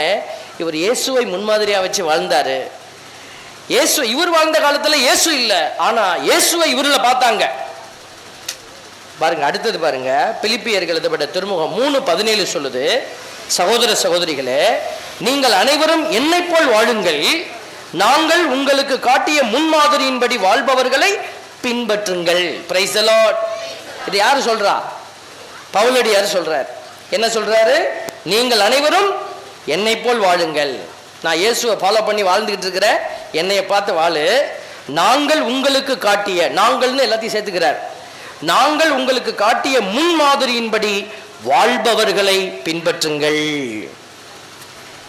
இவர் இயேசுவை முன்மாதிரியாக வச்சு வாழ்ந்தாரு. இயேசு இவர் வாழ்ந்த காலத்தில் இயேசு இல்லை, ஆனால் இயேசுவை இவரில் பார்த்தாங்க. பாருங்க, அடுத்தது பாருங்க, பிலிப்பியர்கள் எழுதப்பட்ட திருமுகம் 3:17 சொல்லுது, சகோதர சகோதரிகளே, நீங்கள் அனைவரும் என்னை போல் வாழுங்கள், நாங்கள் உங்களுக்கு காட்டிய முன்மாதிரியின்படி வாழ்பவர்களை பின்பற்றுங்கள். Praise the Lord. இது யாரு சொல்றா? பவுலடியார் சொல்றார். என்ன சொல்றாரு? நீங்கள் அனைவரும் என்னை போல் வாழுங்கள். நான் இயேசுவை ஃபாலோ பண்ணி வாழ்ந்துகிட்டு இருக்கிறேன், என்னைய பார்த்து வாழு. நாங்கள் உங்களுக்கு காட்டிய, நாங்கள்னு எல்லாத்தையும் சேர்த்துக்கிறார், நாங்கள் உங்களுக்கு காட்டிய முன்மாதிரியின்படி வாழ்பவர்களை பின்பற்றுங்கள்.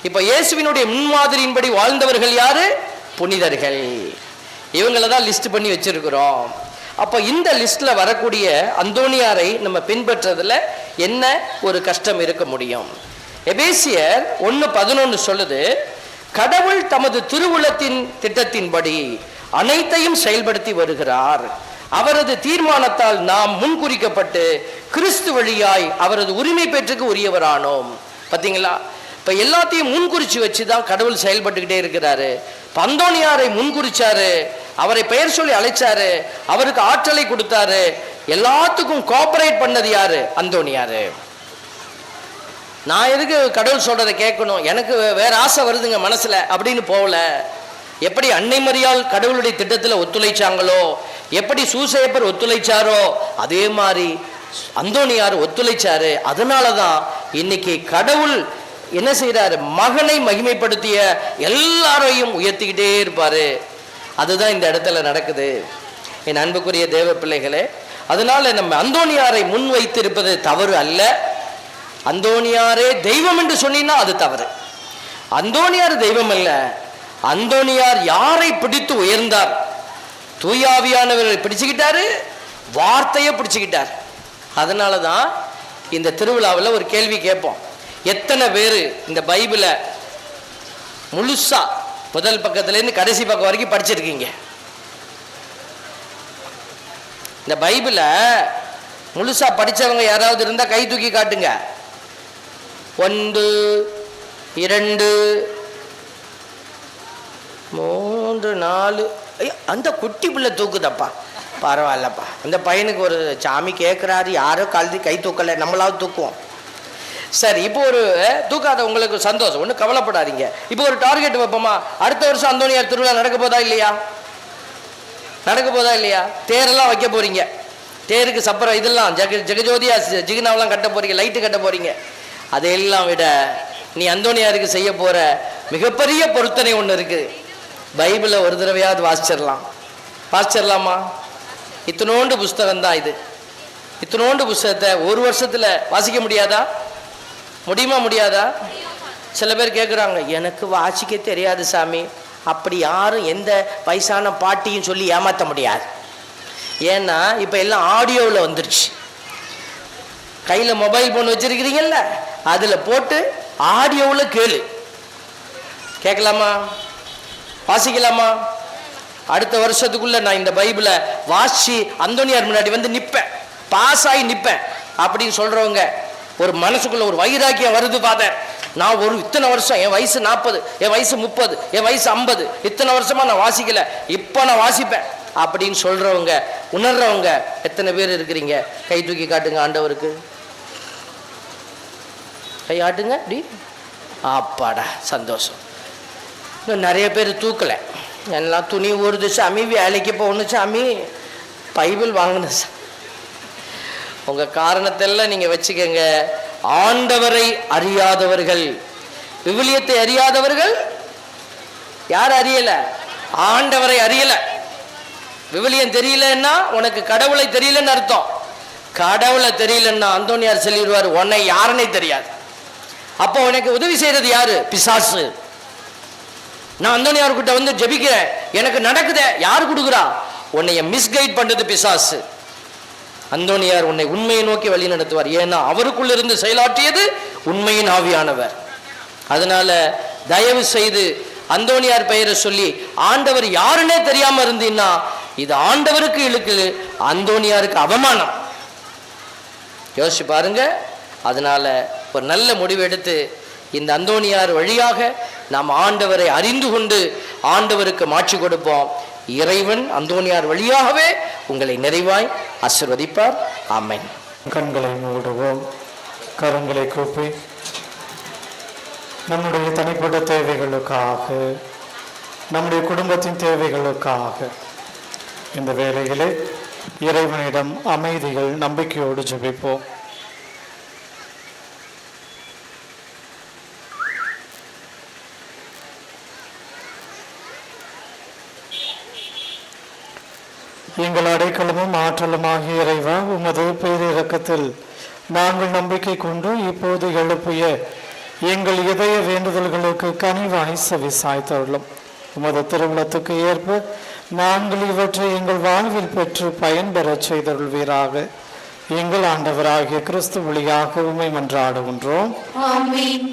இப்ப இயேசுவினுடைய முன்மாதிரியின்படி வாழ்ந்தவர்கள் யாரு? புனிதர்கள். இவங்கள தான் லிஸ்ட் பண்ணி வச்சிருக்கிறோம். அப்போ இந்த லிஸ்ட்ல வரக்கூடிய அந்தோனியாரை நம்ம பின்பற்றதுல என்ன ஒரு கஷ்டம் இருக்க முடியும்? எபேசியர் 1:11 சொல்லுது, கடவுள் தமது திருவுளத்தின் திட்டத்தின்படி அனைத்தையும் செயல்படுத்தி வருகிறார். அவரது தீர்மானத்தால் நாம் முன்குறிக்கப்பட்டு கிறிஸ்து வழியாய் அவரது உரிமை பெற்றுக்கு உரியவரானோம். பார்த்தீங்களா? இப்போ எல்லாத்தையும் முன்குறிச்சு வச்சு தான் கடவுள் செயல்பட்டுக்கிட்டே இருக்கிறாரு. அந்தோனியாரை முன்குறிச்சாரு, அவரை பெயர் சொல்லி அழைச்சாரு, அவருக்கு ஆற்றலை கொடுத்தாரு. எல்லாத்துக்கும் கோஆபரேட் பண்ணது யாரு? அந்தோனியாரு. நான் எதுக்கு கடவுள் சொல்றதை கேட்கணும், எனக்கு வேற ஆசை வருதுங்க மனசுல அப்படின்னு போகல. எப்படி அன்னை மரியாள் கடவுளுடைய திட்டத்தில் ஒத்துழைச்சாங்களோ, எப்படி சூசையப்பர் ஒத்துழைச்சாரோ, அதே மாதிரி அந்தோனியார் ஒத்துழைச்சாரு. அதனால தான் இன்னைக்கு கடவுள் என்ன செய்யறாரு? மகனை மகிமைப்படுத்திய எல்லாரையும் உயர்த்திக்கிட்டே இருப்பாரு. அதுதான் இந்த இடத்துல நடக்குது என் அன்புக்குரிய தேவ பிள்ளைகளே. அதனால நம்ம அந்தோனியாரை முன் வைத்திருப்பது தவறு அல்ல. அந்தோனியாரே தெய்வம் என்று சொன்னீங்கன்னா அது தவறு. அந்தோனியார் தெய்வம் அல்ல. அந்தோனியார் யாரை பிடித்து உயர்ந்தார்? தூயாவியானவரை பிடிச்சுக்கிட்டாரு, வார்த்தையை பிடிச்சுக்கிட்டார். அதனால தான் இந்த திருவிழாவில் ஒரு கேள்வி கேட்போம், எத்தனை பேர் இந்த பைபிளை முழுசா முதல் பக்கத்துலேருந்து கடைசி பக்கம் வரைக்கும் படிச்சிருக்கீங்க? இந்த பைபிளை முழுசா படித்தவங்க யாராவது இருந்தால் கை தூக்கி காட்டுங்க. 1 2 3 4. ஐயோ, அந்த குட்டி பிள்ளை தூக்குதப்பா, பரவாயில்லப்பா. அந்த பையனுக்கு ஒரு சாமி கேட்குறாரு, யாரோ கழுதி கை தூக்கலை, நம்மளாவது தூக்குவோம். சரி, இப்போ ஒரு தூக்காத உங்களுக்கு சந்தோஷம், ஒன்றும் கவலைப்படாதீங்க. இப்போ ஒரு டார்கெட் வைப்போமா? அடுத்த வருஷம் அந்தோனியார் திருவிழா நடக்க போதா இல்லையா? நடக்க போதா இல்லையா? தேரெல்லாம் வைக்க போறீங்க, தேருக்கு சப்பரம் இதெல்லாம் ஜெகஜோதியா ஜிகினாவெல்லாம் கட்ட போறீங்க, லைட்டு கட்ட போறீங்க. அதையெல்லாம் விட நீ அந்தோனியாருக்கு செய்ய போற மிகப்பெரிய பொருத்தனை ஒன்று இருக்கு. பைபிளை ஒரு தடவையாவது வாசிச்சிடலாமா? இத்தனோண்டு புஸ்தகம் தான் இது. இத்தனோண்டு புஸ்தகத்தை ஒரு வருஷத்துல வாசிக்க முடியாதா? முடியாதா? சில பேர் கேட்குறாங்க, எனக்கு வாசிக்க தெரியாது சாமி. அப்படி யாரும் எந்த வயசான பாட்டியும் சொல்லி ஏமாற்ற முடியாது. ஏன்னா இப்போ எல்லாம் ஆடியோவில் வந்துருச்சு. கையில் மொபைல் ஃபோன் வச்சிருக்கிறீங்கல்ல, அதில் போட்டு ஆடியோவில் கேட்கலாமா? வாசிக்கலாமா? அடுத்த வருஷத்துக்குள்ள நான் இந்த பைபிளை வாசி அந்தோனியார் முன்னாடி வந்து நிற்பேன், பாஸ் ஆகி நிற்பேன் அப்படின்னு சொல்றவங்க ஒரு மனசுக்குள்ள ஒரு வைராக்கியம் வருது. பாதர், நான் ஒரு இத்தனை வருஷம், என் வயசு 40, என் வயசு 30, என் வயசு 50, இத்தனை வருஷமா நான் வாசிக்கல, இப்போ நான் வாசிப்பேன் அப்படின்னு சொல்றவங்க, உணர்றவங்க எத்தனை பேர் இருக்கிறீங்க? கை தூக்கி காட்டுங்க ஆண்டவருக்கு. கை ஆட்டுங்க. அப்படி அப்பாடா, சந்தோஷம். இன்னும் நிறைய பேர் தூக்கலை. எல்லாம் துணி ஊறுது சாமி, வேலைக்கு போகணும் சாமி, பைபிள் வாங்கின சாமி. உங்கள் காரணத்தெல்லாம் நீங்கள் வச்சுக்கோங்க. ஆண்டவரை அறியாதவர்கள், விவிலியத்தை அறியாதவர்கள் யார் அறியலை? ஆண்டவரை அறியலை. விவிலியம் தெரியலன்னா உனக்கு கடவுளை தெரியலன்னு அர்த்தம். கடவுளை தெரியலன்னா அந்தோனியார் சொல்லிடுவார், உன்னை யாருன்னே தெரியாது. அப்போ உனக்கு உதவி செய்யறது யாரு? பிசாசு. நான் அந்தோனியார்கிட்ட வந்து ஜெபிக்கிறேன், எனக்கு நடக்குதே, யார் கொடுக்குறா? உன்னைய மிஸ்கைட் பண்றது பிசாசு. அந்தோனியார் உன்னை உண்மையை நோக்கி வழி நடத்துவார். ஏன்னா அவருக்குள்ள இருந்து செயலாற்றியது உண்மையின் ஆவியானவர். அதனால தயவு செய்து அந்தோனியார் பெயரை சொல்லி ஆண்டவர் யாருன்னே தெரியாம இருந்தீங்கன்னா இது ஆண்டவருக்கு இழுக்கு, அந்தோனியாருக்கு அவமானம். யோசிச்சு பாருங்க. அதனால ஒரு நல்ல முடிவு எடுத்து இந்த அந்தோனியார் வழியாக நாம் ஆண்டவரை அறிந்து கொண்டு ஆண்டவருக்கு மாட்சி கொடுப்போம். இறைவன் அந்தோனியார் வழியாகவே உங்களை நிறைவாய் ஆசீர்வதிப்பார். ஆமென். கண்களை மூடுவோம், கரங்களை கூப்பி நம்முடைய தனிப்பட்ட தேவைகளுக்காக, நம்முடைய குடும்பத்தின் தேவைகளுக்காக இந்த வேளையிலே இறைவனிடம் அமைதிகள் நம்பிக்கையோடு ஜெபிப்போம். எங்கள் அடைக்கலமும் ஆற்றலுமாகிய இறைவா, உமது பேரிரக்கத்தில் நாங்கள் நம்பிக்கை கொண்டு இப்போது எழுப்பிய எங்கள் இதய வேண்டுதல்களுக்கு கனிவாய் செவிசாய்த்தருளும். உமது திருவுளத்துக்கு ஏற்ப நாங்கள் இவற்றை எங்கள் வாழ்வில் பெற்று பயன்பெறச் செய்தருள்வீராக. எங்கள் ஆண்டவராகிய கிறிஸ்து வழியாக உம்மை மன்றாடுகின்றோம். ஆமென்.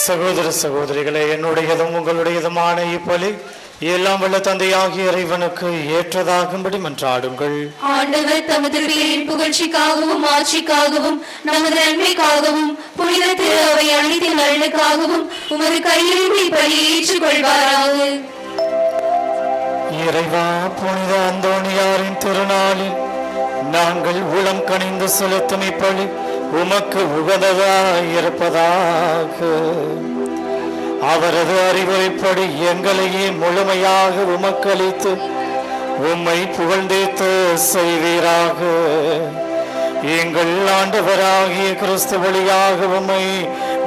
சகோதர சகோதரிகளே, என்னுடையதும் உங்களுடையதுமான இப்பலி எல்லாம் வல்ல தந்தையாகிய இறைவனுக்கு ஏற்றதாகும்படி மன்றாடுங்கள். ஆண்டவர் தமது பேரின் புகழ்ச்சிக்காகவும் ஆட்சிக்காகவும் நமது நன்மைக்காகவும் புனித திரு அவை அனைத்தின் நலனுக்காகவும் உமது கையிலிருந்து இப்பலியை ஏற்றுக்கொள்வாராக. இறைவா, புனித அந்தோணியாரின் திருநாளில் நாங்கள் உளம் கனிந்து செலுத்தும் இப்பலி உமக்கு உகந்ததாயிருப்பதாக. அவரது அறிவுரைப்படி எங்களையே முழுமையாக உமக்களித்து உம்மை புகழ்ந்தேத்து செய்வீராக. எங்கள் ஆண்டவராகிய கிறிஸ்து வழியாக உம்மை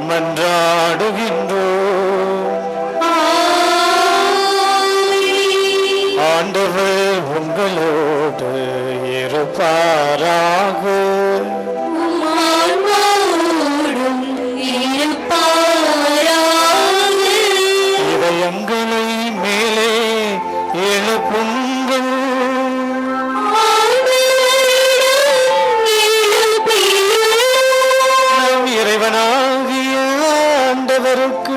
மன்றாடுகின்றோம். ஆண்டவர் உங்களோடு இருப்பாராக. ஆன்மாவோடும் இருப்பாராக. இதயங்களை மேலே எழுப்புங்கள். நம் இறைவனாகிய ஆண்டவருக்கு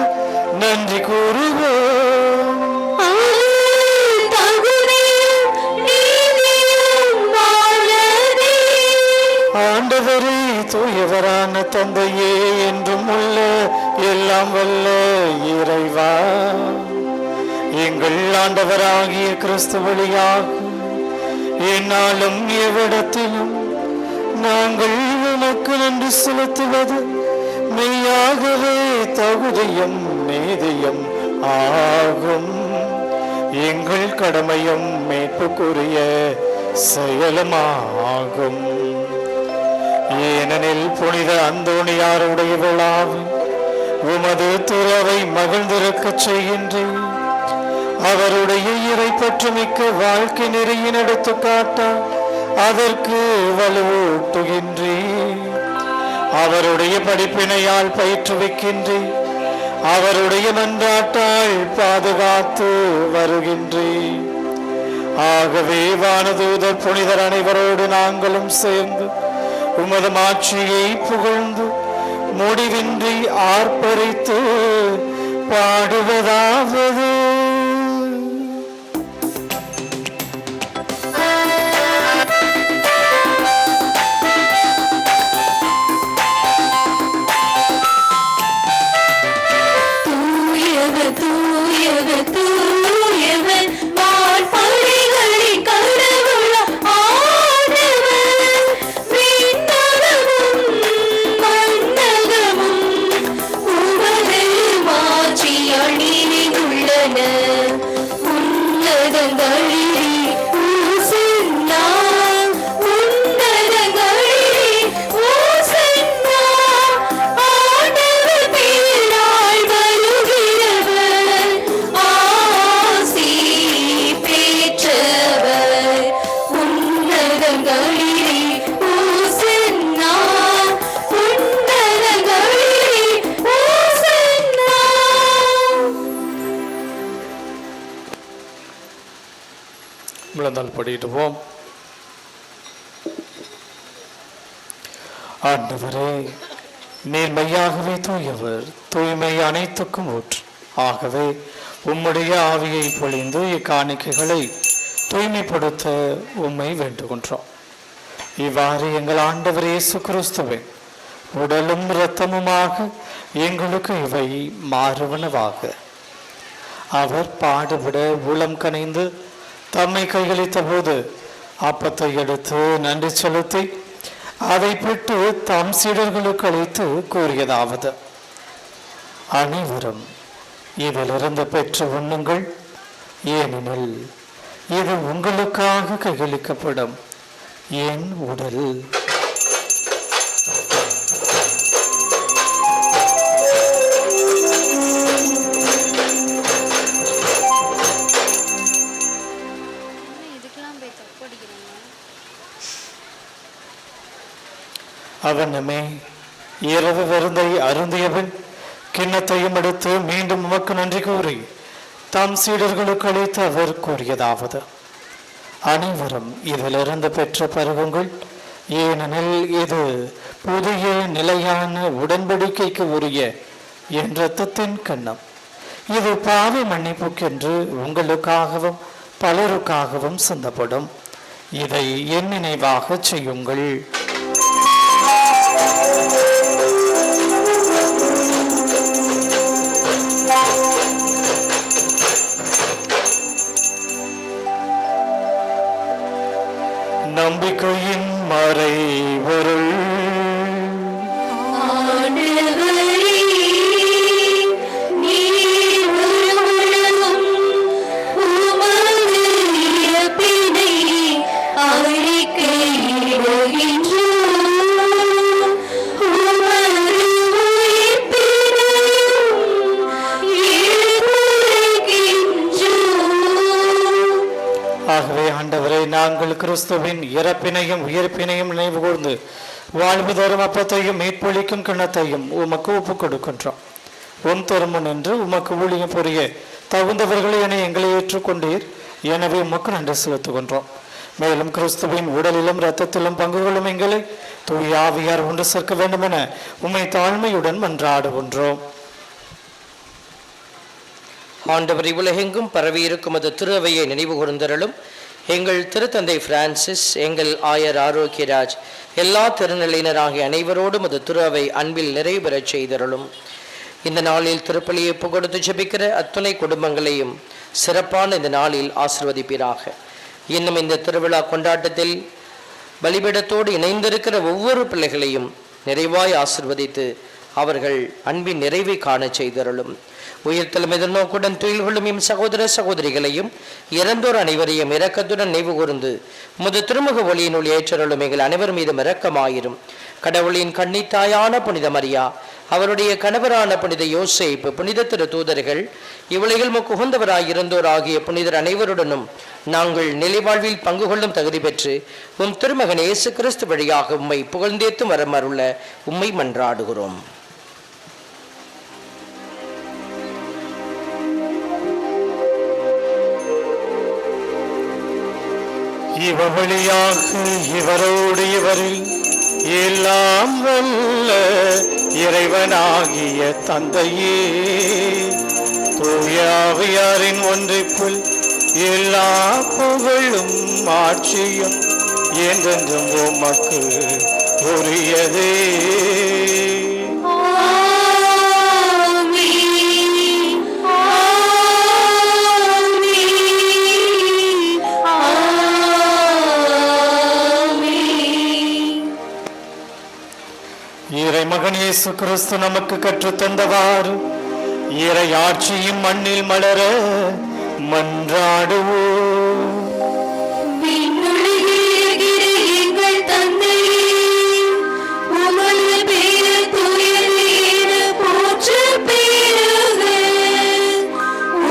நன்றி கூறுவோம். ஆண்டவரே, தூயவரான தந்தையே, என்றும் உள்ள எல்லாம் வல்ல இறைவா, எங்கள் ஆண்டவராகிய கிறிஸ்து வழியாக என்னாலும் எவ்விடத்திலும் நாங்கள் உமக்கு நன்றி செலுத்துவது மெய்யாகவே தகுதியும் நீதியும் ஆகும். எங்கள் கடமையும் மீட்புக்குரிய செயலுமாகும். ஏனெனில் புனித அந்தோணியாருடைய விழாவில் உமது துறவை மகிழ்ந்திருக்கச் செய்கின்றேன். அவருடைய இறைப்பற்றுமிக்க வாழ்க்கை நெறியின் எடுத்துக்காட்ட அதற்கு வலுவூட்டுகின்றேன். அவருடைய படிப்பினையால் பயிற்றுவிக்கின்றேன். அவருடைய மன்றாட்டால் பாதுகாத்து வருகின்றேன். ஆகவே வானதூதர் புனிதர் அனைவரோடு நாங்களும் சேர்ந்து உமது மாட்சியை புகழ்ந்து முடிவின்றி ஆர்ப்பரித்து பாடுவதாவது. முழந்தால் படியிடுவோம். ஆண்டவரே, நீர் மெய்யாகவே தூயவர், தூய்மை அனைத்துக்கும் ஊற்று. ஆகவே உம்முடைய ஆவியை பொழிந்து இக்காணிக்கைகளை தூய்மைப்படுத்த உம்மை வேண்டுகின்றோம். இவ்வாறு எங்கள் ஆண்டவர் இயேசு கிறிஸ்துவின் உடலும் இரத்தமுமாக எங்களுக்கு இவை மாறுவனவாக. அவர் பாடுபட உளம் கனிந்து தம்மை கையளித்த போது அப்பத்தை எடுத்து நன்றி செலுத்தி அதை பெற்று தம் சீடர்களுக்கு அளித்து கூறியதாவது: அனைவரும் இதிலிருந்து பெற்று உண்ணுங்கள், ஏனெனில் இது உங்களுக்காக கையளிக்கப்படும் என் உடல். அவனமே இரவு விருந்தை அருந்தியவன் கிண்ணத்தையும் எடுத்து மீண்டும் உமக்கு நன்றி கூறி தாம் சீடர்களுக்கு அளித்து அவர் கூறியதாவது: அனைவரும் இதிலிருந்து பெற்ற பருவங்கள், ஏனெனில் இது புதிய நிலையான உடன்படிக்கைக்கு உரிய என் இரத்தத்தின் கிண்ணம். இது பாவ மன்னிப்புக்கென்று உங்களுக்காகவும் பலருக்காகவும் சிந்தப்படும். இதை என் நினைவாக செய்யுங்கள். நம்பிக்கையின் மறைபொருள். ஆகவே ஆண்டவரை, நாங்கள் கிறிஸ்துவின் இறப்பினையும் உயிர்ப்பினையும் நினைவு கூர்ந்து வாழ்வு தரும் அப்பத்தையும் மீட்பொழிக்கும் கிண்ணத்தையும் உமக்கு ஒப்புக் கொடுக்கின்றோம். உன் திருமண் என்று உமக்கு ஊழியம் புரிய தகுந்தவர்களை என எங்களை ஏற்றுக்கொண்டீர். எனவே உமக்கு நன்றி செலுத்துகின்றோம். மேலும் கிறிஸ்துவின் உடலிலும் இரத்தத்திலும் பங்குகளும் எங்களை தூய ஆவியார் ஒன்று சேர்க்க வேண்டும் என உம்மை தாழ்மையுடன் மன்றாடுகின்றோம். ஆண்டவர் உலகெங்கும் பரவியிருக்கும் அது திரு அவையை நினைவு கூர்ந்தருளும். எங்கள் திருத்தந்தை பிரான்சிஸ், எங்கள் ஆயர் ஆரோக்கியராஜ், எல்லா திருநிலையினராகிய அனைவரோடும் அது திரு அவை அன்பில் நிறைவு பெறச் செய்தருளும். இந்த நாளில் திருப்பலியை புகழ்ந்து ஜெபிக்கிற அத்துணை குடும்பங்களையும் சிறப்பான இந்த நாளில் ஆசிர்வதிப்பீராக. இன்னும் இந்த திருவிழா கொண்டாட்டத்தில் பலிபீடத்தோடு இணைந்திருக்கிற ஒவ்வொரு பிள்ளைகளையும் நிறைவாய் ஆசிர்வதித்து அவர்கள் அன்பின் நிறைவை காண செய்தருளும். உயிர்த்தலும் எதிர்நோக்குடன் துயில் கொள்ளும் எம் சகோதர சகோதரிகளையும் இறந்தோர் அனைவரையும் இரக்கத்துடன் நினைவு கூர்ந்து முது திருமுக ஒளியினுள் ஏற்றருளும். எங்கள் அனைவர் மீதும் இரக்கமாயிரும். கடவுளின் கன்னித்தாயான புனித மரியா, அவருடைய கணவரான புனித யோசேப்பு, புனித திரு தூதர்கள், இவ்வுலகில் உகந்தவராயிருந்தோர் ஆகிய புனிதர் அனைவருடனும் நாங்கள் நிலைவாழ்வில் பங்கு கொள்ளும் தகுதி பெற்று உம் திருமகன் இயேசு கிறிஸ்து வழியாக உம்மை புகழ்ந்தேத்தும் வரமருள உம்மை மன்றாடுகிறோம். இவர் வழியாக இவரோடு இவரில் எல்லாம் வல்ல இறைவனாகிய தந்தையே, தூய ஆவியாரின் ஒன்றிப்புள் எல்லா புகழும் ஆட்சியும் என்றென்றும் உமக்கு உரியதே. இறைமகன் இயேசு கிறிஸ்து நமக்கு கற்றுத்தந்தவாறு இறை ஆட்சியும் மண்ணில் மலர மன்றாடுவோம். எங்கள் தந்தையே, உமது பெயர் தூயது என போற்றப் பெறுக.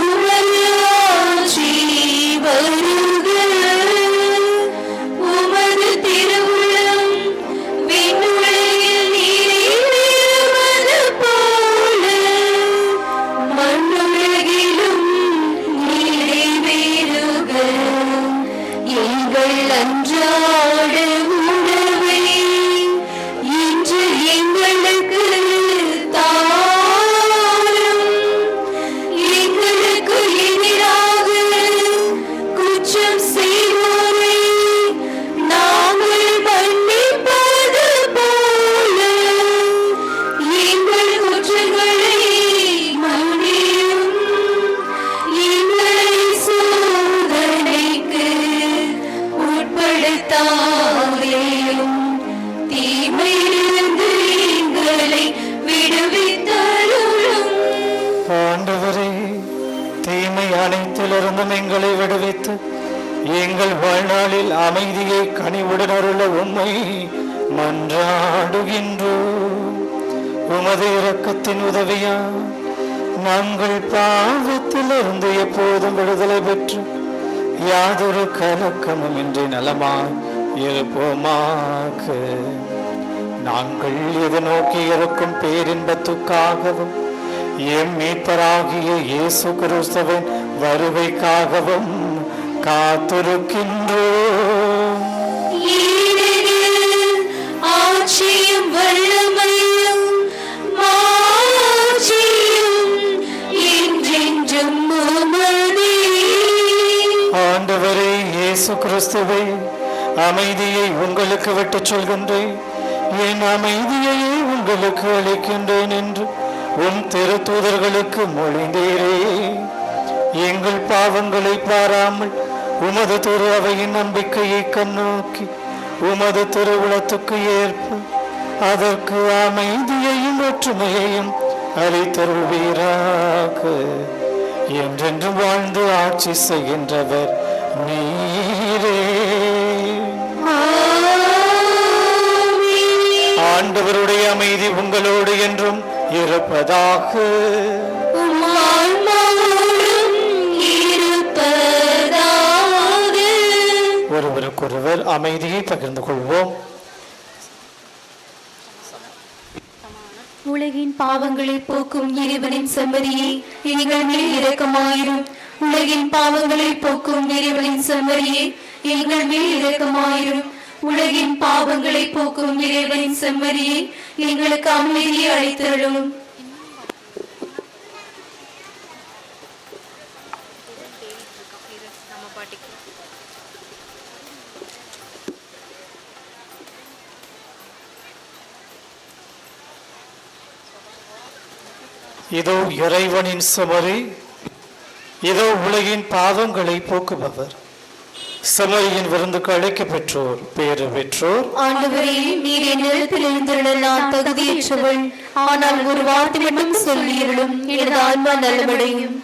உமது ஆட்சி வருக. உமது திருவுளம் விண்ணுலகில் நிறைவேறுவது போல மண்ணுலகிலும் நிறைவேறுக. எங்கள் அன்றாட உணவை இன்று எங்களுக்கு தாரும். எங்களுக்கு எதிராக குற்றம் செய்வோரை நாங்கள் மன்னிப்பது போல எங்கள் குற்றங்களை மன்னியும். எங்களை சோதனைக்கு உட்படுத்தாதேயும், தீமையிலிருந்து எங்களை விடுவித்தருளும். ஆண்டவரே, தீமை அனைத்திலிருந்தும் எங்களை விடுவித்து எங்கள் வாழ்நாளில் அமைதியை கனிவுடன் அருள உம்மை மன்றாடுகின்றோம். உமது இரக்கத்தின் உதவியா நாங்கள் பாவத்திலிருந்து எப்போதும் விடுதலை பெற்று யாதொரு கலக்கமும் இன்றி நலமாய் இருப்போமாக. நாங்கள் எதிர்நோக்கி இருக்கும் பேரின்பத்துக்காகவும் எம் மீட்பராகிய இயேசு கிறிஸ்துவின் வருகைக்காகவும் காத்திருக்கின்றோம். ஏனெனில் ஆட்சியும் வல்லமையும் மாட்சியும் என்றென்றும் உமதே. ஆண்டவரே இயேசு கிறிஸ்துவே, அமைதியை உங்களுக்கு விட்டுச் சொல்கின்றேன், என் அமைதியையே உங்களுக்கு அளிக்கின்றேன் என்று உம் திருத்தூதர்களுக்கு மொழிந்தீரே. எங்கள் பாவங்களை பாராமல் உமது திரு அவையின் நம்பிக்கையை கண்ணோக்கி உமது திருவுளத்துக்கு ஏற்ப அதற்கு அமைதியையும் ஒற்றுமையையும் அளித்தருள்வீராக. என்றென்றும் வாழ்ந்து ஆட்சி செய்கின்றவர் நீரே. ஆண்டவருடைய அமைதி உங்களோடு என்றும் இருப்பதாக. உம் ஆன்மாவோடும் இருப்பதாக. ஒருவருக்கொருவர் அமைதியை பகிர்ந்து கொள்வோம். உலகின் பாவங்களை போக்கும் இறைவனின் செம்மறியே எங்கள் மேல் இரக்கமாயிரும். உலகின் பாவங்களை போக்கும் இறைவனின் செம்மறியே எங்கள் மேல் இரக்கமாயிரும். உலகின் பாவங்களை போக்கும் இறைவனின் செம்மறியே எங்களுக்கு அமைதியை அளித்தருளும். இதோ இறைவனின் செம்மறி, இதோ உலகின் பாவங்களை போக்குபவர். செம்மறியின் விருந்துக்கு அழைக்க பெற்றோர் பேறு பெற்றோர். ஆண்டவரே, நீர் என் நிலத்தில் எழுந்துள்ள நான் தகுதியற்றவள். ஆனால் ஒரு வார்த்தை மட்டும் சொல்லியருளும், எனது ஆன்மா நலமடையும்.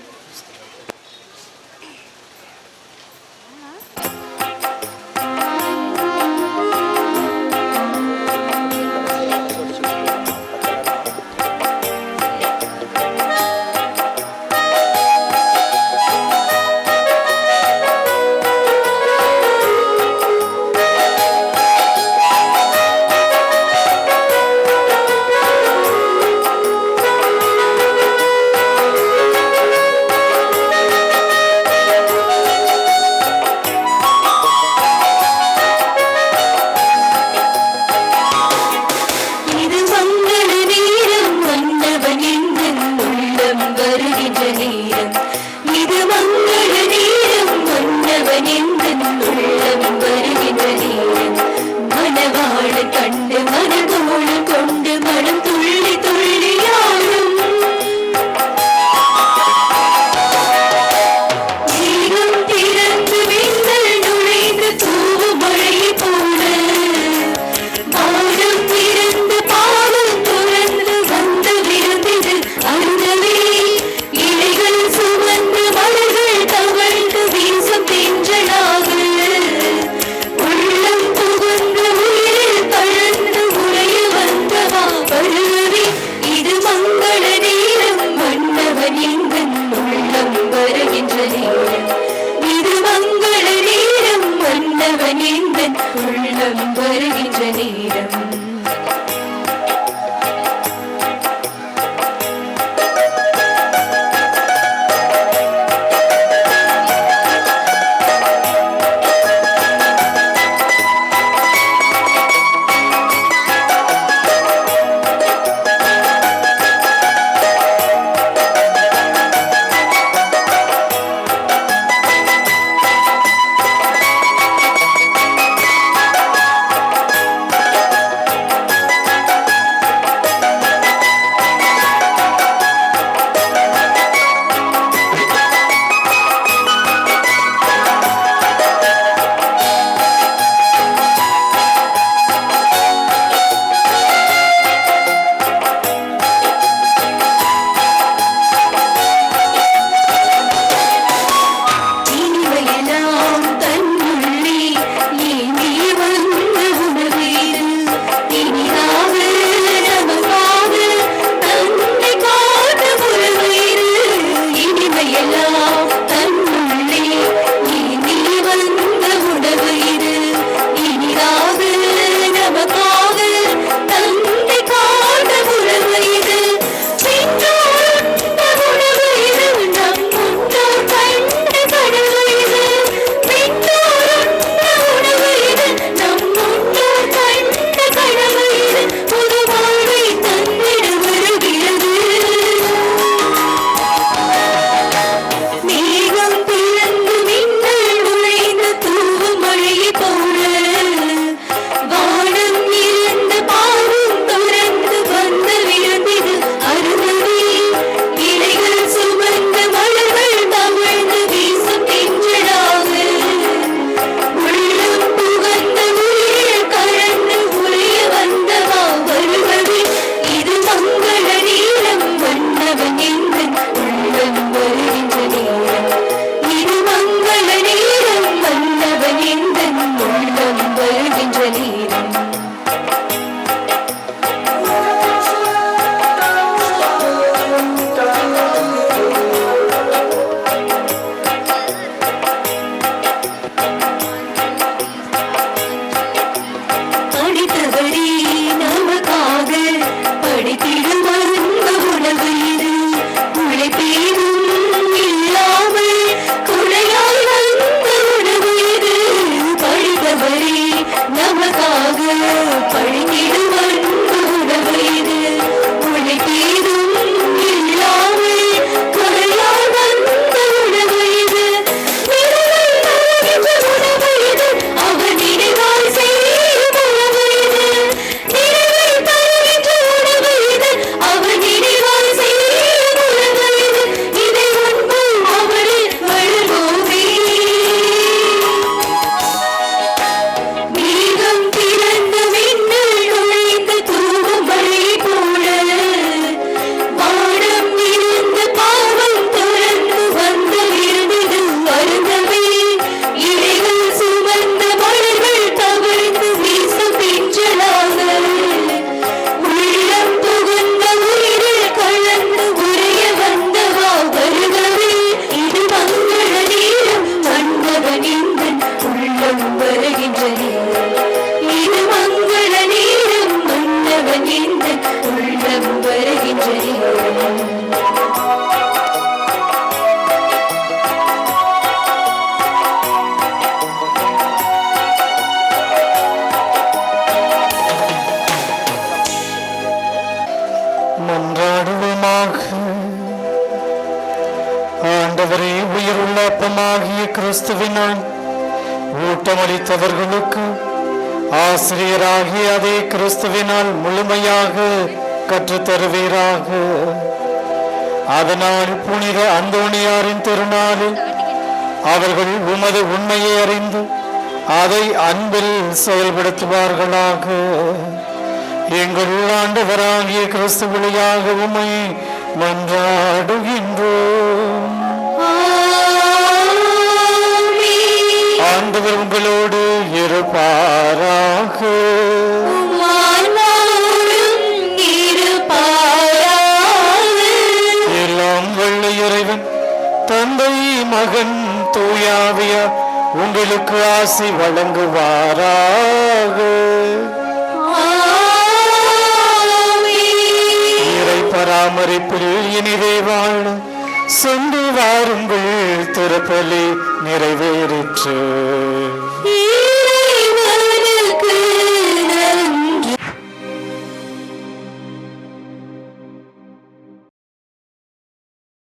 மன்னவன் எந்தன் உள்ளம் வருகின்றது. இது மங்கள நேரம் மன்னவன் எந்தன் உள்ளம் வருகின்றது. மன்றாடுவோமாக. ஆண்டவரே, உயிருள்ள அப்பமாகிய கிறிஸ்துவினால் ஊட்டமளித்தவர்களுக்கு ஆசிரியராகிய அதே கிறிஸ்துவினால் முழுமையாக கற்றுத்தருவீராக. அதனால் புனித அந்தோணியாரின் திருநாளில் அவர்கள் உமது உண்மையை அறிந்து அதை அன்பில் செயல்படுத்துவார்களாக. எங்கள் ஆண்டவராகிய கிறிஸ்து வழியாக உம்மை மன்றாடுகின்றோம். ஆண்டவர் உங்களோடு இருப்பாராக. எல்லாம் வல்ல இறைவன் தந்தை மகன் தூயாவியார் உங்களுக்கு ஆசி வழங்குவாராக. இறை பராமரிப்பில் இனிதே வாழ சென்று வாருங்கள். திருப்பலி நிறைவேறிற்று.